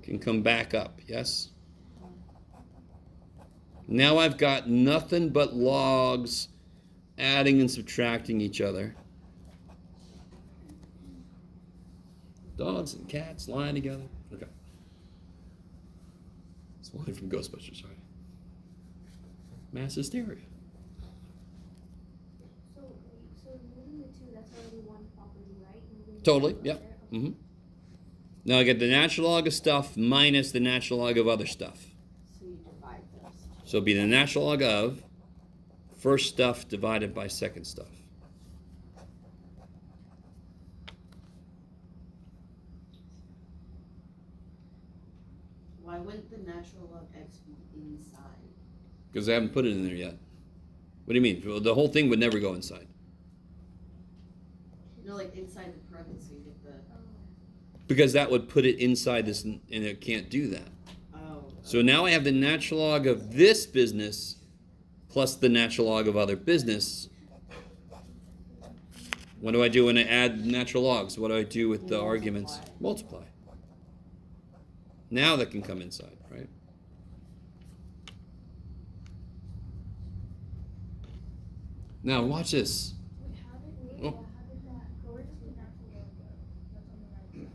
can come back up. Yes. Now I've got nothing but logs adding and subtracting each other. Dogs and cats lying together. Okay. It's one from Ghostbusters, sorry. Mass hysteria. So, moving the 2, that's already one property, right? Moving the Totally, two yep. there, okay. Now I get the natural log of stuff minus the natural log of other stuff. So you divide those. So it'll be the natural log of first stuff divided by second stuff. Why wouldn't the natural log x be inside? Because I haven't put it in there yet. What do you mean? Well, the whole thing would never go inside. No, like inside the parentheses, so you get the. Because that would put it inside this, and it can't do that. Oh. So now I have the natural log of this business plus the natural log of other business. What do I do when I add natural logs? What do I do with the arguments? Multiply. Now that can come inside, right? Now watch this. Oh. How did that, where does the natural log go? That's on the right side.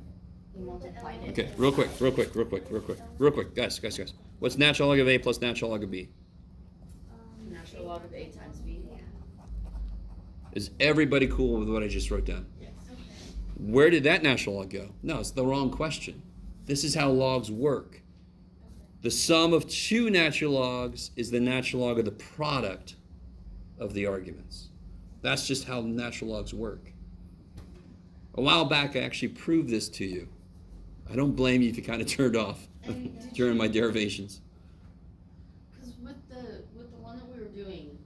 You multiplied it. Okay, real quick, guys. What's natural log of A plus natural log of B? Natural log of a times b. Is everybody cool with what I just wrote down? Yes. Where did that natural log go? No, it's the wrong question. This is how logs work. The sum of two natural logs is the natural log of the product of the arguments. That's just how natural logs work. A while back, I actually proved this to you. I don't blame you if you kind of turned off during my derivations. Because with the one that we were doing,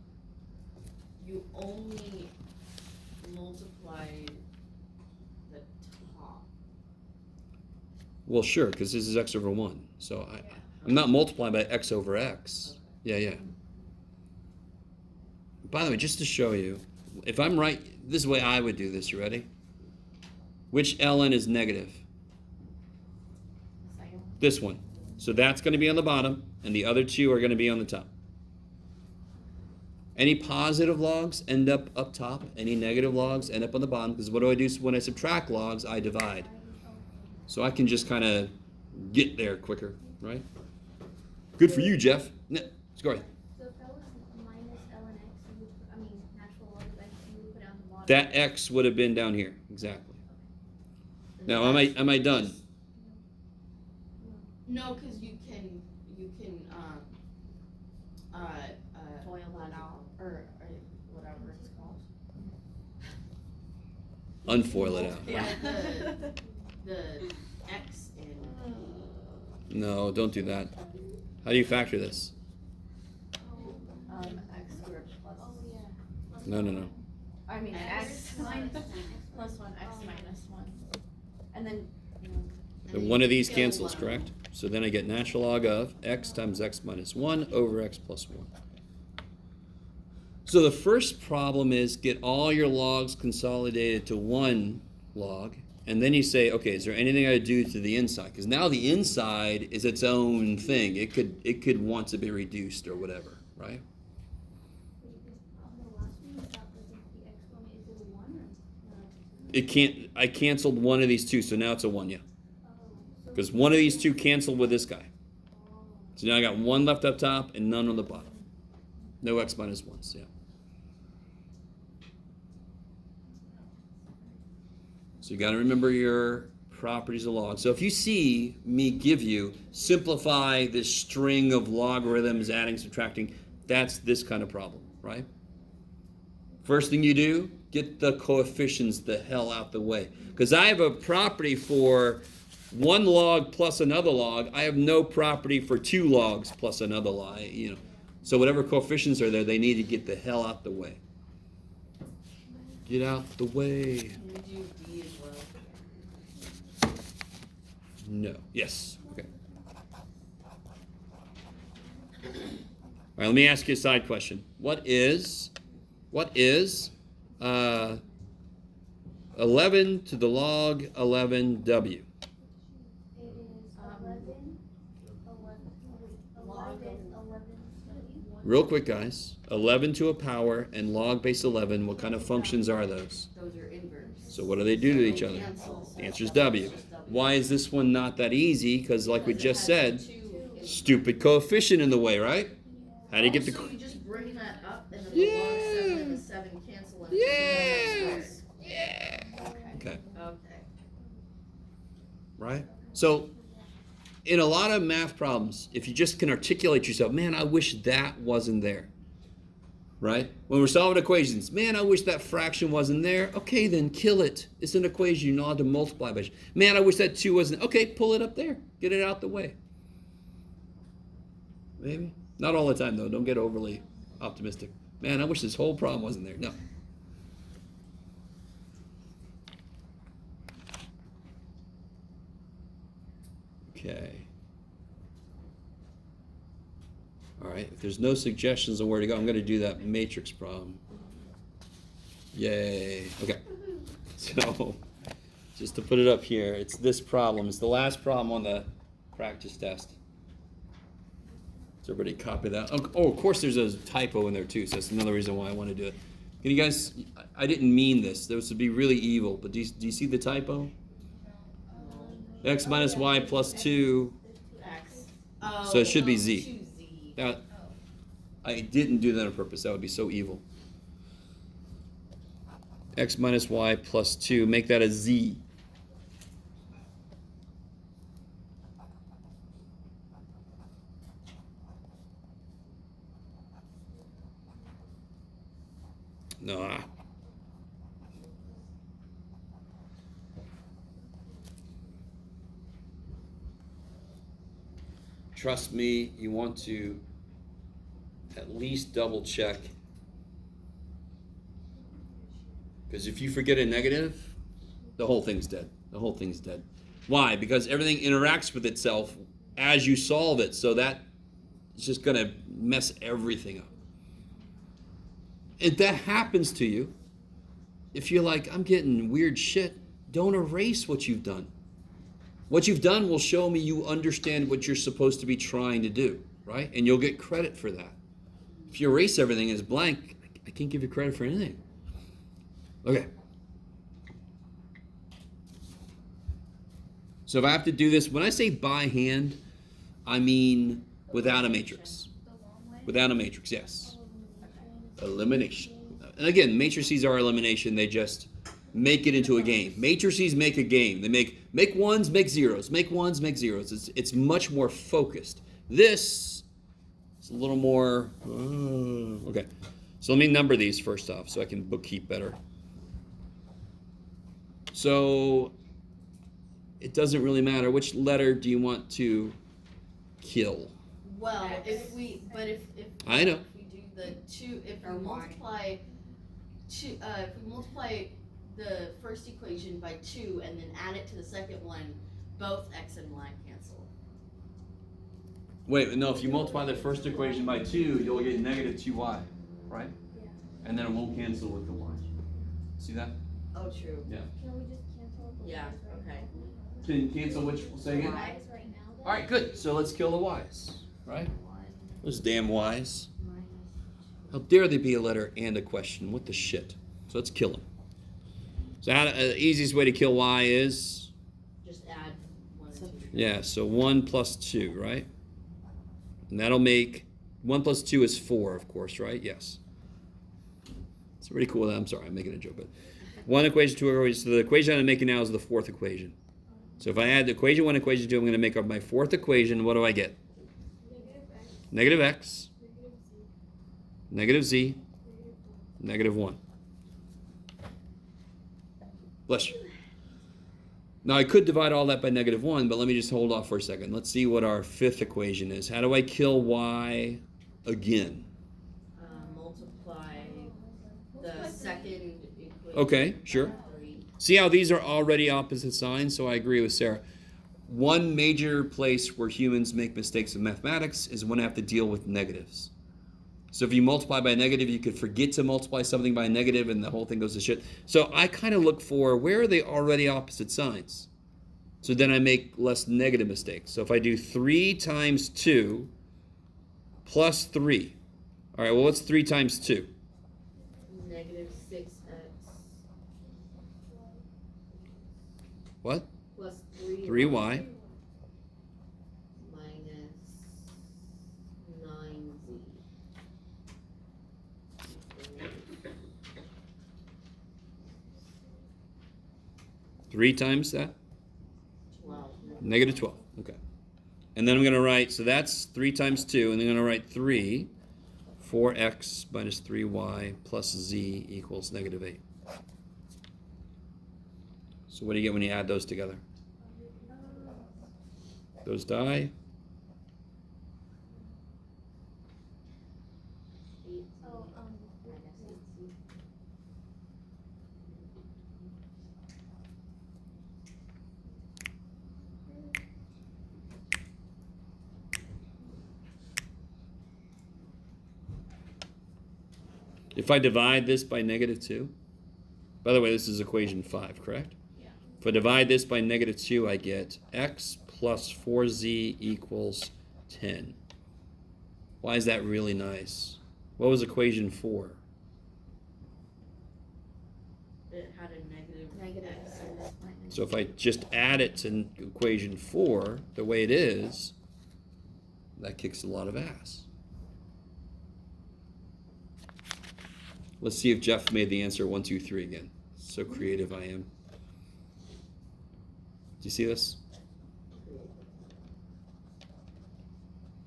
you only multiplied the top. Well, sure, because this is x over 1. So I'm not multiplying by x over x. Yeah. By the way, just to show you, if I'm right, this is the way I would do this. You ready? Which ln is negative? The second one. This one. So that's going to be on the bottom, and the other two are going to be on the top. Any positive logs end up top. Any negative logs end up on the bottom, because what do I do when I subtract logs? I divide. So I can just kind of get there quicker, right? Good for you, Jeff. Let's go ahead. So if that was minus ln x, you would, natural log of x, you would put it on the bottom. That x would have been down here, exactly. Now, am I done? No, because you can Foil that out, or whatever it's called. Unfoil it out. Yeah. the x in. No, don't do that. How do you factor this? X squared plus. Oh, yeah. No. I mean, X x minus plus 1, x minus 1. And then, And one of these Kill cancels, one. correct? So then I get natural log of x times x minus 1 over x plus 1. So the first problem is get all your logs consolidated to one log, and then you say, okay, is there anything I do to the inside? Because now the inside is its own thing. It could want to be reduced or whatever, right? On the last one, you thought that the exponent is a 1 or no? It can't. I canceled one of these two, so now it's a 1. Yeah. So Because one of these two canceled with this guy. So now I got one left up top and none on the bottom. No x minus 1s, yeah. So you got to remember your properties of log. So if you see me give you, simplify this string of logarithms, adding, subtracting, that's this kind of problem, right? First thing you do, get the coefficients the hell out the way. Because I have a property for 1 log plus another log. I have no property for 2 logs plus another log, you know. So whatever coefficients are there, they need to get the hell out the way. Get out the way. Can we do D as well? No. Yes. Okay. All right, let me ask you a side question. What is 11 to the log 11W? It is 11. Real quick, guys. 11 to a power and log base 11. What kind of functions are those? Those are inverse. So what do they do to each other? Cancel. The answer is W. Why is this one not that easy? Because like we just said, stupid coefficient in the way, right? How do you get the... So you just bring that up and then Yeah. the log 7 and the 7 cancel and Yeah. it's Yeah. Okay. Okay. Right? So, in a lot of math problems, if you just can articulate yourself, man, I wish that wasn't there. Right? When we're solving equations, man, I wish that fraction wasn't there. Okay, then kill it. It's an equation. You're not allowed to multiply by it. Man, I wish that 2 wasn't. Okay, pull it up there. Get it out the way. Maybe. Not all the time, though. Don't get overly optimistic. Man, I wish this whole problem wasn't there. No. Okay. All right. If there's no suggestions on where to go, I'm going to do that matrix problem. Yay. Okay. So, just to put it up here, it's this problem. It's the last problem on the practice test. So everybody copy that. Oh, of course there's a typo in there too, so that's another reason why I want to do it. Can you guys, I didn't mean this. This would be really evil, but do you see the typo? X minus y plus 2. X. So it should be Z. 2Z. That, I didn't do that on purpose. That would be so evil. X minus y plus 2. Make that a Z. No. Trust me, you want to at least double check. Because if you forget a negative, the whole thing's dead. The whole thing's dead. Why? Because everything interacts with itself as you solve it. So that it's just going to mess everything up. If that happens to you, if you're like, I'm getting weird shit, don't erase what you've done. What you've done will show me you understand what you're supposed to be trying to do, right? And you'll get credit for that. If you erase everything as blank, I can't give you credit for anything. Okay. So if I have to do this, when I say by hand, I mean without a matrix. Without a matrix, yes. Elimination. And again, matrices are elimination. They just make it into a game. Matrices make a game. They make ones, make zeros. Make ones, make zeros. It's much more focused. This is a little more... okay. So let me number these first off so I can bookkeep better. So it doesn't really matter. Which letter do you want to kill? Well, if we I know. if we do the 2, if we multiply the first equation by 2 and then add it to the second one, both x and y cancel. Wait, no, if you multiply the first equation by 2, you'll get negative 2y, right? Yeah. And then it won't cancel with the y. See that? Oh, true. Can we just cancel the Yeah, Y's right okay. now? Can you cancel which? Say again? Y's right now then? All right, good. So let's kill the y's, right? Those damn y's. How dare they be a letter and a question? What the shit? So let's kill them. So the easiest way to kill y is... Just add 1 and 2. Yeah, so 1 plus 2, right? And that'll make 1 plus 2 is 4, of course, right? Yes. It's pretty cool. I'm sorry, I'm making a joke, but one equation, two equations. So the equation I'm making now is the fourth equation. So if I add the equation 1, equation 2, I'm going to make up my fourth equation. What do I get? Negative x, negative z, negative 1. Bless you. Now I could divide all that by negative 1, but let me just hold off for a second. Let's see what our fifth equation is. How do I kill y again? Multiply the second equation. Okay, sure. by 3. See how these are already opposite signs? So I agree with Sarah. One major place where humans make mistakes in mathematics is when they have to deal with negatives. So if you multiply by a negative, you could forget to multiply something by a negative and the whole thing goes to shit. So I kind of look for where are they already opposite signs? So then I make less negative mistakes. So if I do 3 times 2 plus 3. All right, well, what's 3 times 2? Negative 6x What? plus 3. 3y. Minus 9z. 3 times that? 12. Negative 12. Okay. And then I'm going to write, so that's 3 times 2, and then I'm going to write 3, 4x minus 3y plus z equals negative 8. So what do you get when you add those together? Those die. 8z Oh, minus 8z. If I divide this by negative 2, by the way, this is equation 5, correct? Yeah. If I divide this by negative 2, I get x plus 4z equals 10. Why is that really nice? What was equation 4? It had a negative x. So if I just add it to equation 4, the way it is, that kicks a lot of ass. Let's see if Jeff made the answer 1, 2, 3 again. So creative I am. Do you see this?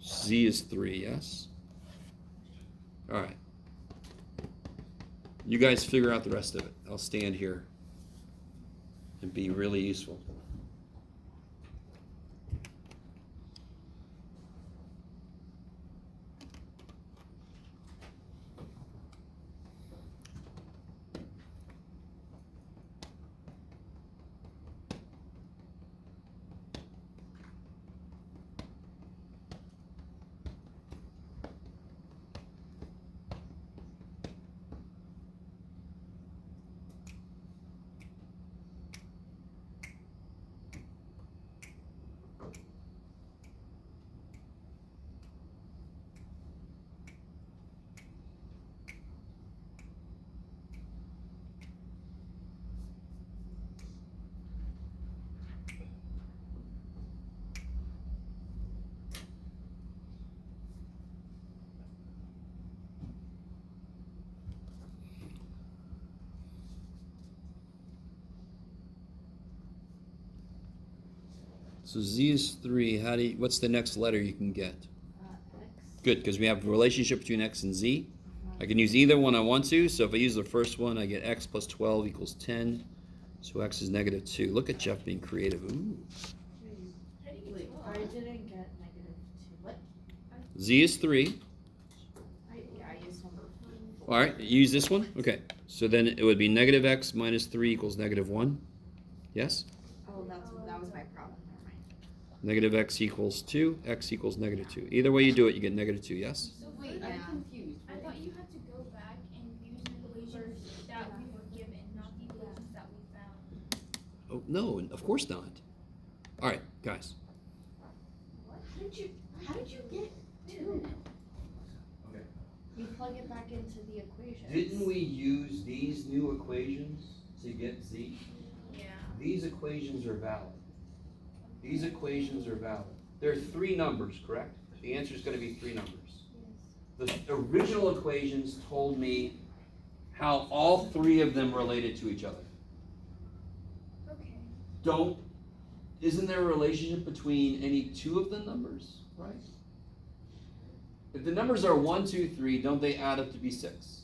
Z is 3, yes? All right. You guys figure out the rest of it. I'll stand here and be really useful. So Z is 3. What's the next letter you can get? X. Good, because we have a relationship between X and Z. I can use either one I want to. So if I use the first one, I get X plus 12 equals 10. So X is negative 2. Look at Jeff being creative. Ooh. Wait, I didn't get negative 2. What? Z is 3. I used number 4. All right, use this one? Okay. So then it would be negative X minus 3 equals negative 1. Yes? Oh, that was my problem. Never mind. Negative X equals 2. X equals negative 2. Either way you do it, you get negative 2. Yes? So wait, Yeah. I'm confused. I thought you had to go back and use the equations that we were given, not the equations that we found. Oh, no, of course not. All right, guys. How did you get 2? Okay. You plug it back into the equation. Didn't we use these new equations to get Z? Yeah. These equations are valid. These equations are valid. There are three numbers, correct? The answer is going to be three numbers. Yes. The original equations told me how all three of them related to each other. Okay. Isn't there a relationship between any two of the numbers, right? If the numbers are 1, 2, 3, don't they add up to be 6?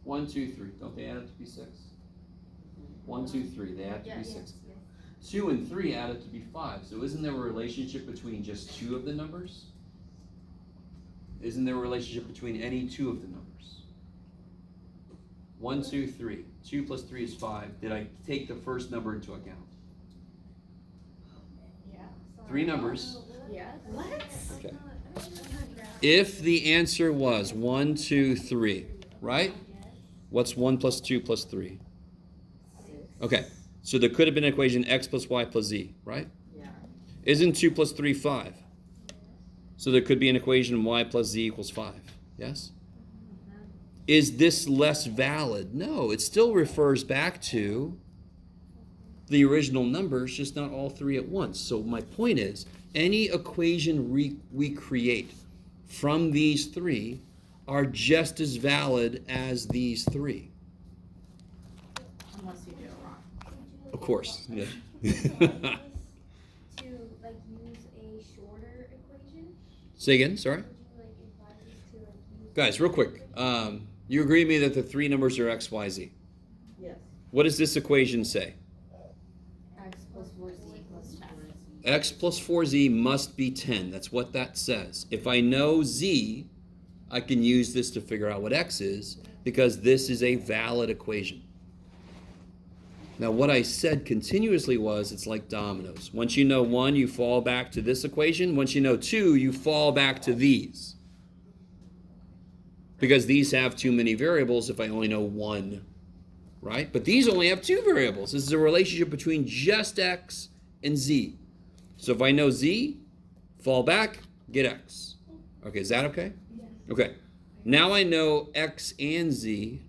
1, 2, 3, don't they add up to be 6? 1, 2, 3, they add to be 6. Yes. 2 and 3 add up to be 5. So isn't there a relationship between just two of the numbers? Isn't there a relationship between any two of the numbers? 1, 2, 3. 2 plus 3 is 5. Did I take the first number into account? Yeah. Three numbers. Yeah. What? Okay. If the answer was 1, 2, 3, right? What's 1 plus 2 plus 3? Okay. So there could have been an equation x plus y plus z, right? Yeah. Isn't 2 plus 3 5? So there could be an equation y plus z equals 5. Yes? Is this less valid? No, it still refers back to the original numbers, just not all three at once. So my point is, any equation we create from these three are just as valid as these three. Unless you do it wrong. Of course. Yeah. To like use a shorter equation? Say again, sorry? Would you like advise us to like use Guys, real quick. You agree with me that the three numbers are x, y, z? Yes. What does this equation say? X plus 4z equals 10. X plus 4z must be 10. That's what that says. If I know z, I can use this to figure out what x is because this is a valid equation. Now, what I said continuously was it's like dominoes. Once you know one, you fall back to this equation. Once you know two, you fall back to these. Because these have too many variables if I only know one, right? But these only have two variables. This is a relationship between just x and z. So if I know z, fall back, get x. Okay, is that okay? Yes. Okay. Now I know x and z.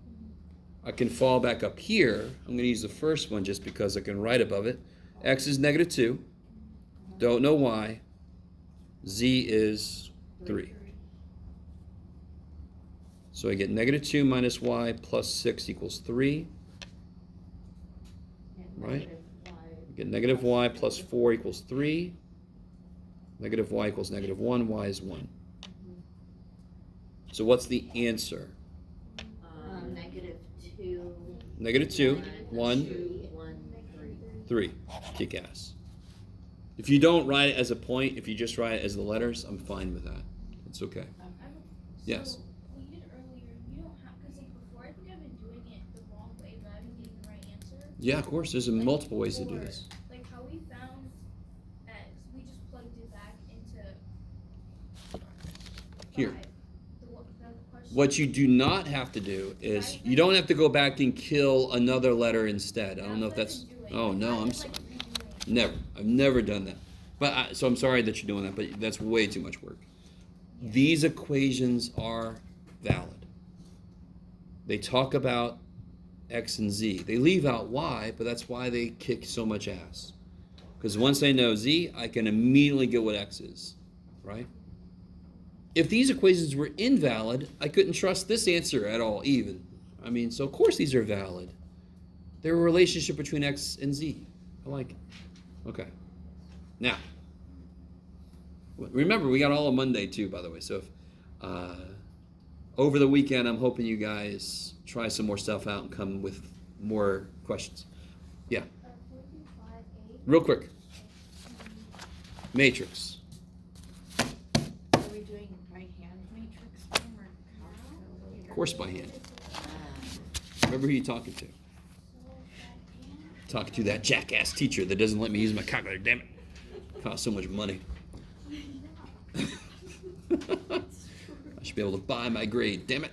I can fall back up here. I'm going to use the first one just because I can write above it. X is negative 2. Don't know why. Z is 3. So I get negative 2 minus y plus 6 equals 3. Right? I get negative y plus 4 equals 3. Negative y equals negative 1. Y is 1. So what's the answer? Negative 2. Negative 2, 1, 2, 1, 3. 3. Kick ass. If you don't write it as a point, if you just write it as the letters, I'm fine with that. It's okay. Yes. So, we did earlier, you don't have, because like before I think I've been doing it the wrong way, but I've been getting the right answer. Yeah, of course. There's multiple ways to do this. Like how we found X, we just plugged it back into Here. 5. The question. What you do not have to do is you don't have to go back and kill another letter instead. I don't know if that's. Oh no, I'm sorry. Never. I've never done that. But so I'm sorry that you're doing that, but that's way too much work. These equations are valid. They talk about x and z. They leave out y, but that's why they kick so much ass. Because once I know z, I can immediately get what x is, right? If these equations were invalid, I couldn't trust this answer at all, even. I mean, so of course these are valid. They're a relationship between x and z. I like it. Okay. Now, remember, we got all of Monday too, by the way. So if, over the weekend, I'm hoping you guys try some more stuff out and come with more questions. Yeah. 4-5-8. Real quick. Matrix. Are we doing by hand matrix form or calculator? Of course by hand. Remember who you're talking to. Talking to that jackass teacher that doesn't let me use my calculator, damn it. Costs so much money. I should be able to buy my grade, damn it.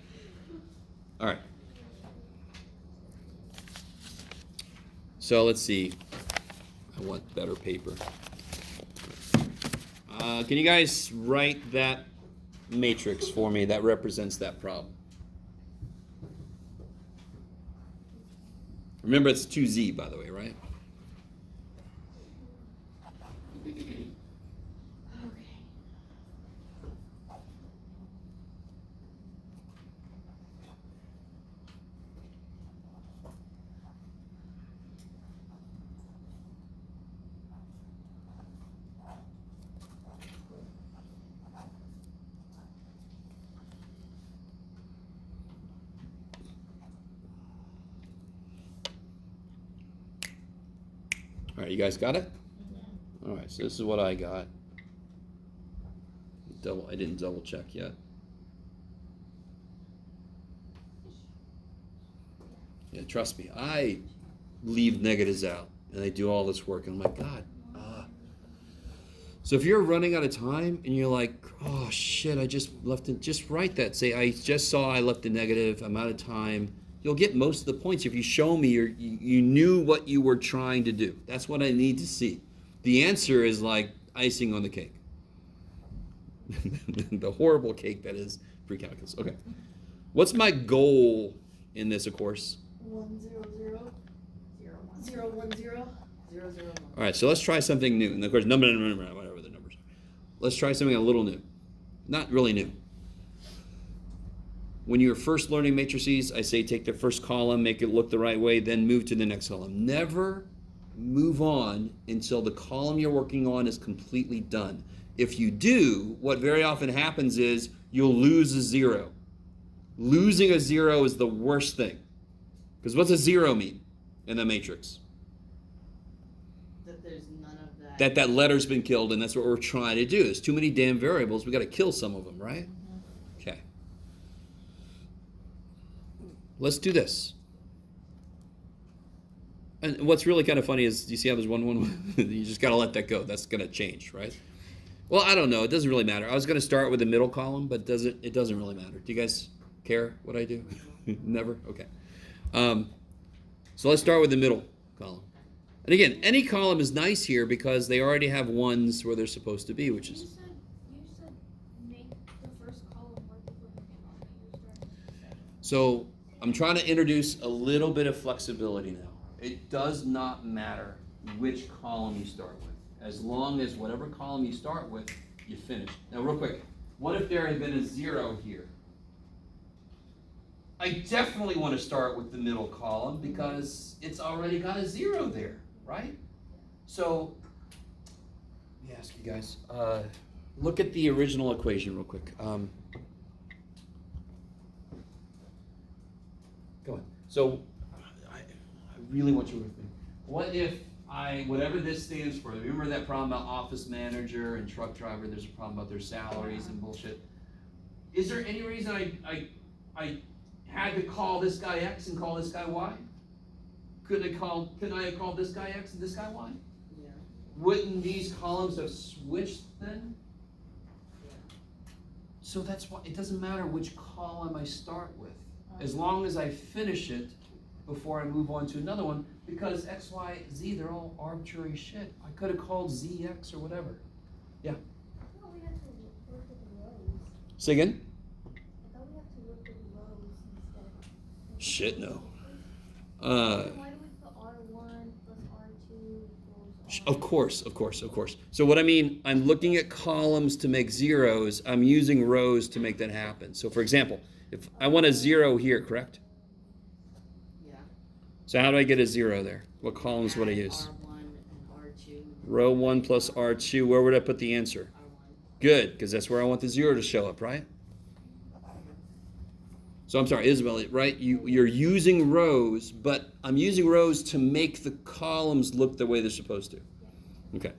All right. So let's see. I want better paper. Can you guys write that matrix for me that represents that problem? Remember, it's 2z, by the way, right? All right, you guys got it? All right, so this is what I got. I didn't double check yet. Yeah, trust me, I leave negatives out and I do all this work and I'm like, God. So if you're running out of time and you're like, oh shit, I just left it, just write that. Say, I just saw I left a negative, I'm out of time. You'll get most of the points if you show me you knew what you were trying to do. That's what I need to see. The answer is like icing on the cake. The horrible cake that is pre-calculus. Okay. What's my goal in this, of course? 1 0 0 0, 1, 0 1 0 0 0 1. All right, so let's try something new. And of course, number, whatever the numbers are. Let's try something a little new. Not really new. When you're first learning matrices, I say take the first column, make it look the right way, then move to the next column. Never move on until the column you're working on is completely done. If you do, what very often happens is you'll lose a 0. Losing a 0 is the worst thing. Because what's a 0 mean in the matrix? That there's none of that. That letter's been killed, and that's what we're trying to do. There's too many damn variables. We got to kill some of them, right? Okay. Let's do this. And what's really kind of funny is, you see how there's 1 1 1? You just got to let that go. That's going to change, right? Well, I don't know. It doesn't really matter. I was going to start with the middle column, but it doesn't really matter. Do you guys care what I do? Never? Okay. So let's start with the middle column. And again, any column is nice here because they already have ones where they're supposed to be, which is... You said make the first column work with the column that you're starting. So I'm trying to introduce a little bit of flexibility now. It does not matter which column you start with, as long as whatever column you start with, you finish. Now real quick, what if there had been a 0 here? I definitely want to start with the middle column because it's already got a 0 there, right? So, let me ask you guys, look at the original equation real quick. Go on. So, I really want you with me. What if whatever this stands for, remember that problem about office manager and truck driver, there's a problem about their salaries and bullshit. Is there any reason I had to call this guy X and call this guy Y? Couldn't I have called this guy X and this guy Y? Yeah. Wouldn't these columns have switched then? Yeah. So that's why it doesn't matter which column I start with, as long as I finish it before I move on to another one, because X, Y, Z, they're all arbitrary shit. I could have called ZX or whatever. Yeah. I thought we had to work with the rows. Say again? I thought we had to work with rows instead. Shit, no. Then why do we put R1 plus R2 equals Of course. So what I mean, I'm looking at columns to make zeros. I'm using rows to make that happen. So for example, if I want a 0 here, correct? Yeah. So how do I get a 0 there? What columns would I Add use? R1 and R2. Row 1 plus R2. Where would I put the answer? R1. Good, because that's where I want the 0 to show up, right? So I'm sorry, Isabel, right? You're using rows, but I'm using rows to make the columns look the way they're supposed to. Okay.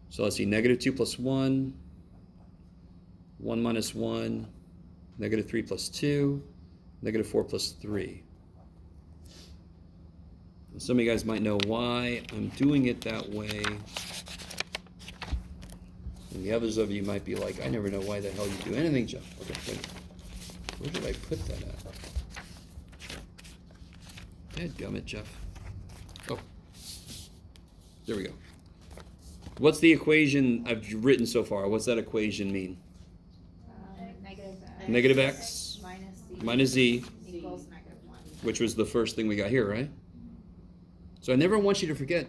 So let's see, -2 plus 1, 1 minus 1, -3 plus 2, -4 plus 3. And some of you guys might know why I'm doing it that way. And the others of you might be like, I never know why the hell you do anything, Jeff. Okay, wait. Where did I put that at? Dadgummit, Jeff. Oh. There we go. What's the equation I've written so far? What's that equation mean? Negative X. Negative X Minus Z. minus Z, Equals -1. which was the first thing we got here, right? So I never want you to forget,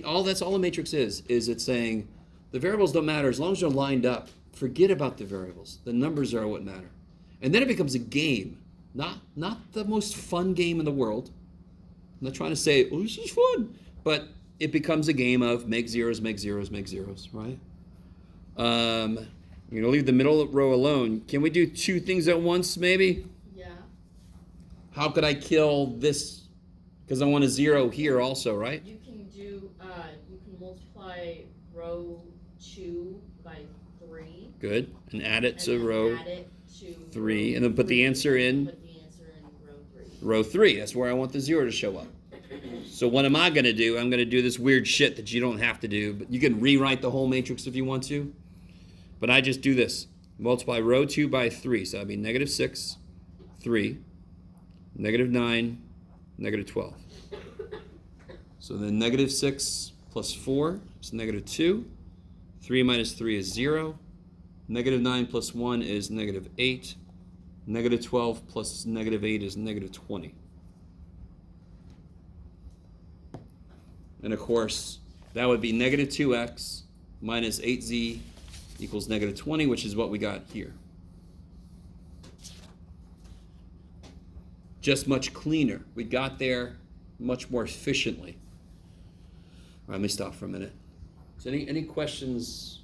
all the matrix is it's saying, the variables don't matter as long as they're lined up. Forget about the variables. The numbers are what matter. And then it becomes a game. Not the most fun game in the world. I'm not trying to say, oh, this is fun. But it becomes a game of make zeros, make zeros, make zeros, right? You're going to leave the middle row alone. Can we do 2 things at once, maybe? Yeah. How could I kill this Because I want a 0 here also, right? You can do, you can multiply row 2 by 3. Good. And add it And to then row add it to 3, row and then put the 3, answer in Put the answer in row 3. row 3. That's where I want the 0 to show up. So what am I going to do? I'm going to do this weird shit that you don't have to do, but you can rewrite the whole matrix if you want to. But I just do this. Multiply row 2 by 3. So that'd be negative 6, 3, negative 9, negative 12. So then negative 6 plus 4 is negative 2. 3 minus 3 is 0. Negative 9 plus 1 is negative 8. Negative 12 plus negative 8 is negative 20. And of course, that would be negative 2x minus 8z equals negative 20, which is what we got here. Just much cleaner. We got there much more efficiently. All right, let me stop for a minute. So any questions?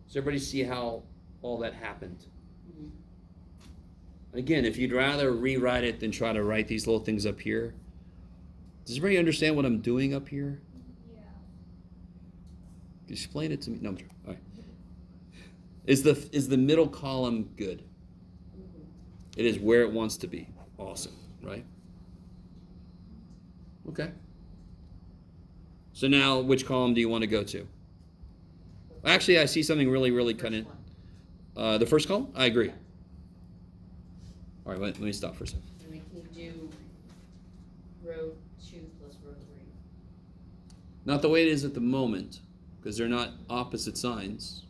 Does everybody see how all that happened? Again, if you'd rather rewrite it than try to write these little things up here, does everybody understand what I'm doing up here? Yeah. Explain it to me. No, I'm sure. All right. Is the middle column good? It is where it wants to be. Awesome, right? Okay. So now, which column do you want to go to? Actually, I see something really kind First of. one. The first column? I agree. All right, let me stop for a second. And we can do row 2 plus row 3. Not the way it is at the moment, because they're not opposite signs.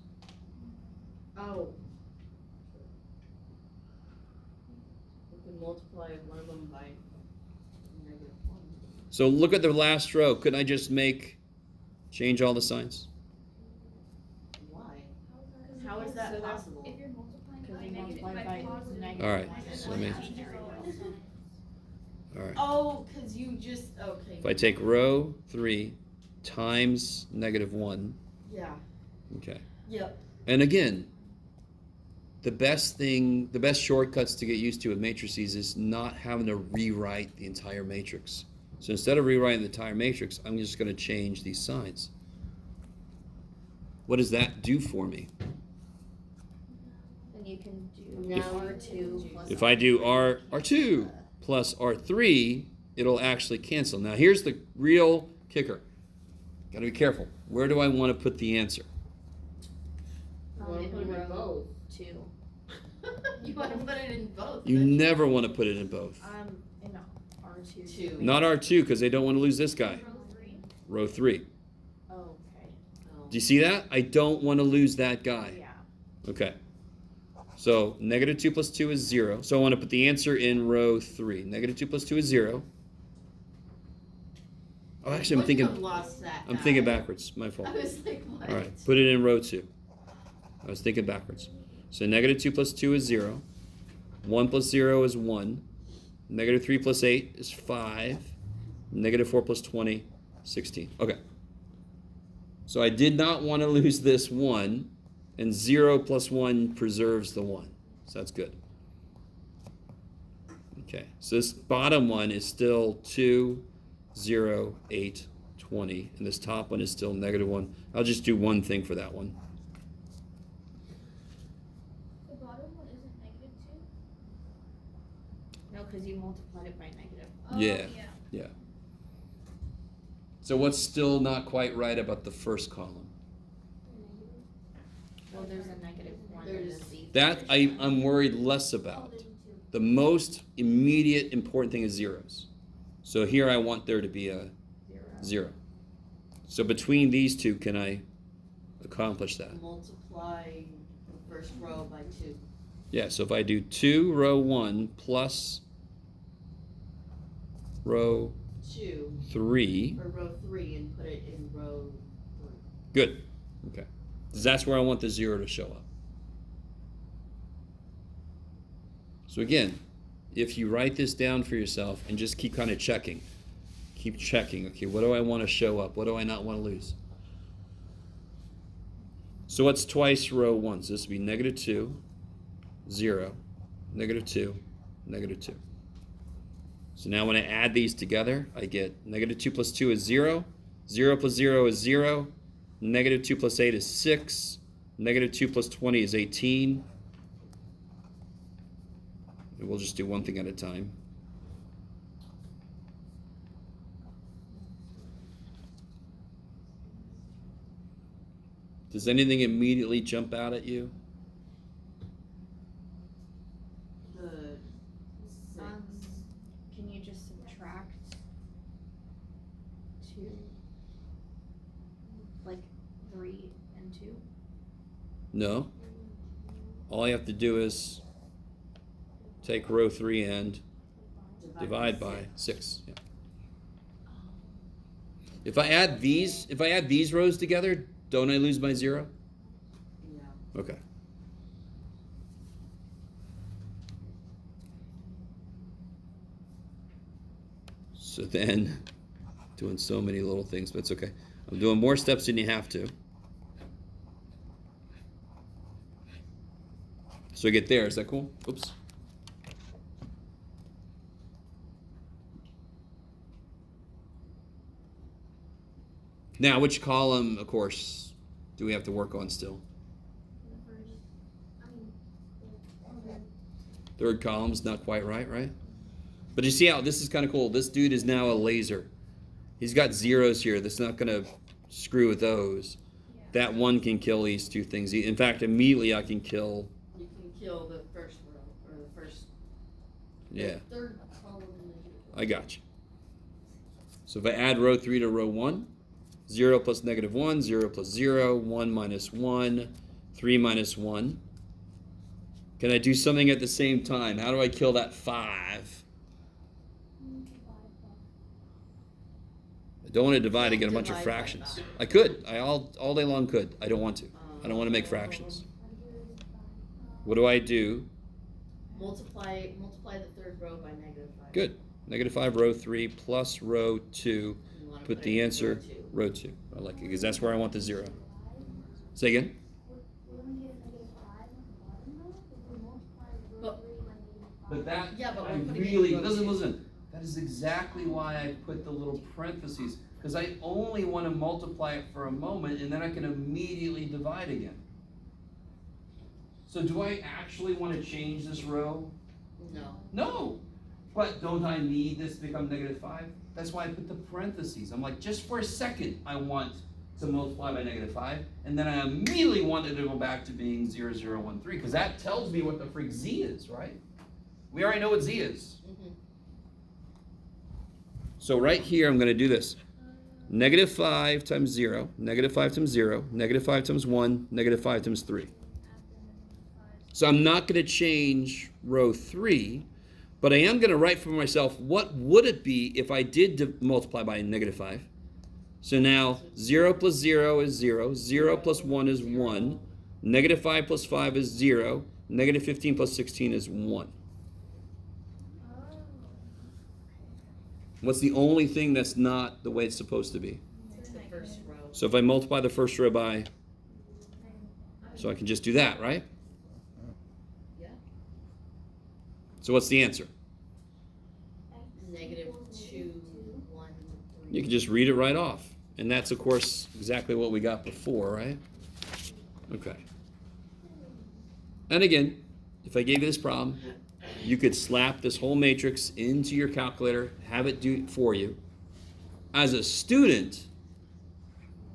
Oh. We can multiply one of them by negative 1. So look at the last row. Couldn't I just change all the signs? Why? Because How is that so that's- possible? If you're multiplying Because by you negative multiply by by positive. negative. All right, negative so one let me- changes all the signs. All right. Oh, because you just, okay. If I take row 3 times negative 1, Yeah, okay. yep. And again, the best shortcuts to get used to with matrices is not having to rewrite the entire matrix. So instead of rewriting the entire matrix, I'm just going to change these signs. What does that do for me? Then you can do Now R2 plus. If I do R2 plus R3, it'll actually cancel. Now here's the real kicker. Got to be careful. Where do I want to put the answer? You want to put them in both. 2. You want to put it in both. You don't never want to put it in both. In R2. 2. Not R2 because they don't want to lose this guy. Row 3. Row 3. Oh, okay. Do you see that? I don't want to lose that guy. Yeah. Okay. So negative 2 plus 2 is 0. So I want to put the answer in row 3. Negative 2 plus 2 is 0. Oh, actually, I'm Wouldn't have thinking. lost that I'm guy. thinking backwards. My fault. I was like, what? All right, put it in row 2. I was thinking backwards. So negative 2 plus 2 is 0. 1 plus 0 is 1. Negative 3 plus 8 is 5. Negative 4 plus 20, 16. Okay. So I did not want to lose this 1, and 0 plus 1 preserves the 1. So that's good. Okay, so this bottom one is still 2, 0, 8, 20, and this top one is still negative 1. I'll just do one thing for that one. The bottom one isn't negative 2? No, because you multiplied it by negative. Oh, Yeah. yeah. So what's still not quite right about the first column? Well, there's a negative 1 in There's- the Z. That I'm worried less about. The most immediate important thing is zeros. So here I want there to be a 0. So between these two, can I accomplish that? Multiply the first row by 2. Yeah, so if I do 2 row 1 plus row 2 3, or row 3 and put it in row 3. good. Okay. 'Cause that's where I want the 0 to show up. So again, if you write this down for yourself and just keep kind of checking. Keep checking. Okay, what do I want to show up? What do I not want to lose? So what's twice row 1? So this would be negative 2, 0, negative 2, negative 2. So now when I add these together, I get negative 2 plus 2 is 0, 0 plus 0 is 0, negative 2 plus 8 is 6, negative 2 plus 20 is 18. And we'll just do one thing at a time. Does anything immediately jump out at you? The six. Can you just subtract 2? Like 3 and 2? No. All I have to do is take row 3 and divide by 6. Yeah. If I add these rows together, don't I lose my 0? Yeah. Okay. So then, doing so many little things, but it's okay. I'm doing more steps than you have to. So I get there. Is that cool? Oops. Now, which column, of course, do we have to work on still? Third column's not quite right? But you see how this is kind of cool. This dude is now a laser. He's got zeros here. That's not going to screw with those. Yeah. That one can kill these two things. In fact, immediately I can kill. You can kill the first row, or the first. Yeah, The third column in the. I got you. So if I add row 3 to row 1, 0 plus negative 1, 0 plus 0, 1 minus 1, 3 minus 1. Can I do something at the same time? How do I kill that 5? I don't want to divide and get a bunch of Divide by fractions. 5. I could. I all day long could. I don't want to. I don't want to make fractions. What do I do? Multiply the third row by negative 5. Good. Negative 5 row 3 plus row 2. You wanna Put put the it in answer row 2. I like it because that's where I want the 0. Say again. But that, Yeah, but I we're putting it really, in row listen, 2. listen. That is exactly why I put the little parentheses, because I only want to multiply it for a moment, and then I can immediately divide again. So do I actually want to change this row? No. No. But don't I need this to become negative 5? That's why I put the parentheses. I'm like, just for a second, I want to multiply by negative 5, and then I immediately want it to go back to being 0, 0, 1, 3, because that tells me what the freak z is, right? We already know what z is. Mm-hmm. So right here, I'm going to do this. Negative 5 times 0, negative 5 times 0, negative 5 times 1, negative 5 times 3. So I'm not going to change row 3, but I am going to write for myself what would it be if I did multiply by negative 5. So now 0 plus 0 is 0, 0 plus 1 is 1, negative 5 plus 5 is 0, negative 15 plus 16 is 1. What's the only thing that's not the way it's supposed to be? It's the first row. So if I multiply the first row by, so I can just do that, right? Yeah. So what's the answer? Negative 2, 1, 3. You can just read it right off. And that's, of course, exactly what we got before, right? Okay. And again, if I gave you this problem, you could slap this whole matrix into your calculator, have it do it for you. As a student,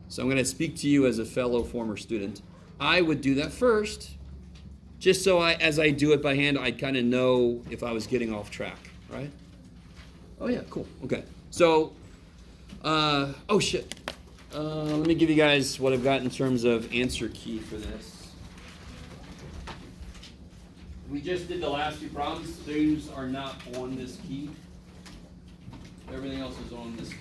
so I'm going to speak to you as a fellow former student, I would do that first, just so as I do it by hand, I'd kind of know if I was getting off track, right? Oh yeah, cool, okay. So, oh shit. Let me give you guys what I've got in terms of answer key for this. We just did the last two problems. Those are not on this key. Everything else is on this key.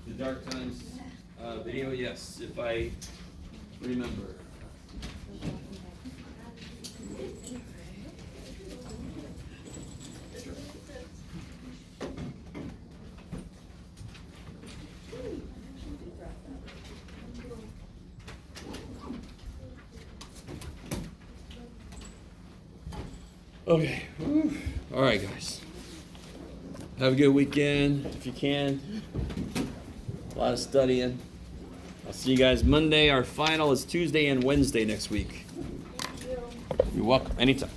The Dark Times video, yes, if I remember. Okay. Whew. All right, guys. Have a good weekend if you can. A lot of studying. I'll see you guys Monday. Our final is Tuesday and Wednesday next week. Thank you. You're welcome. Anytime.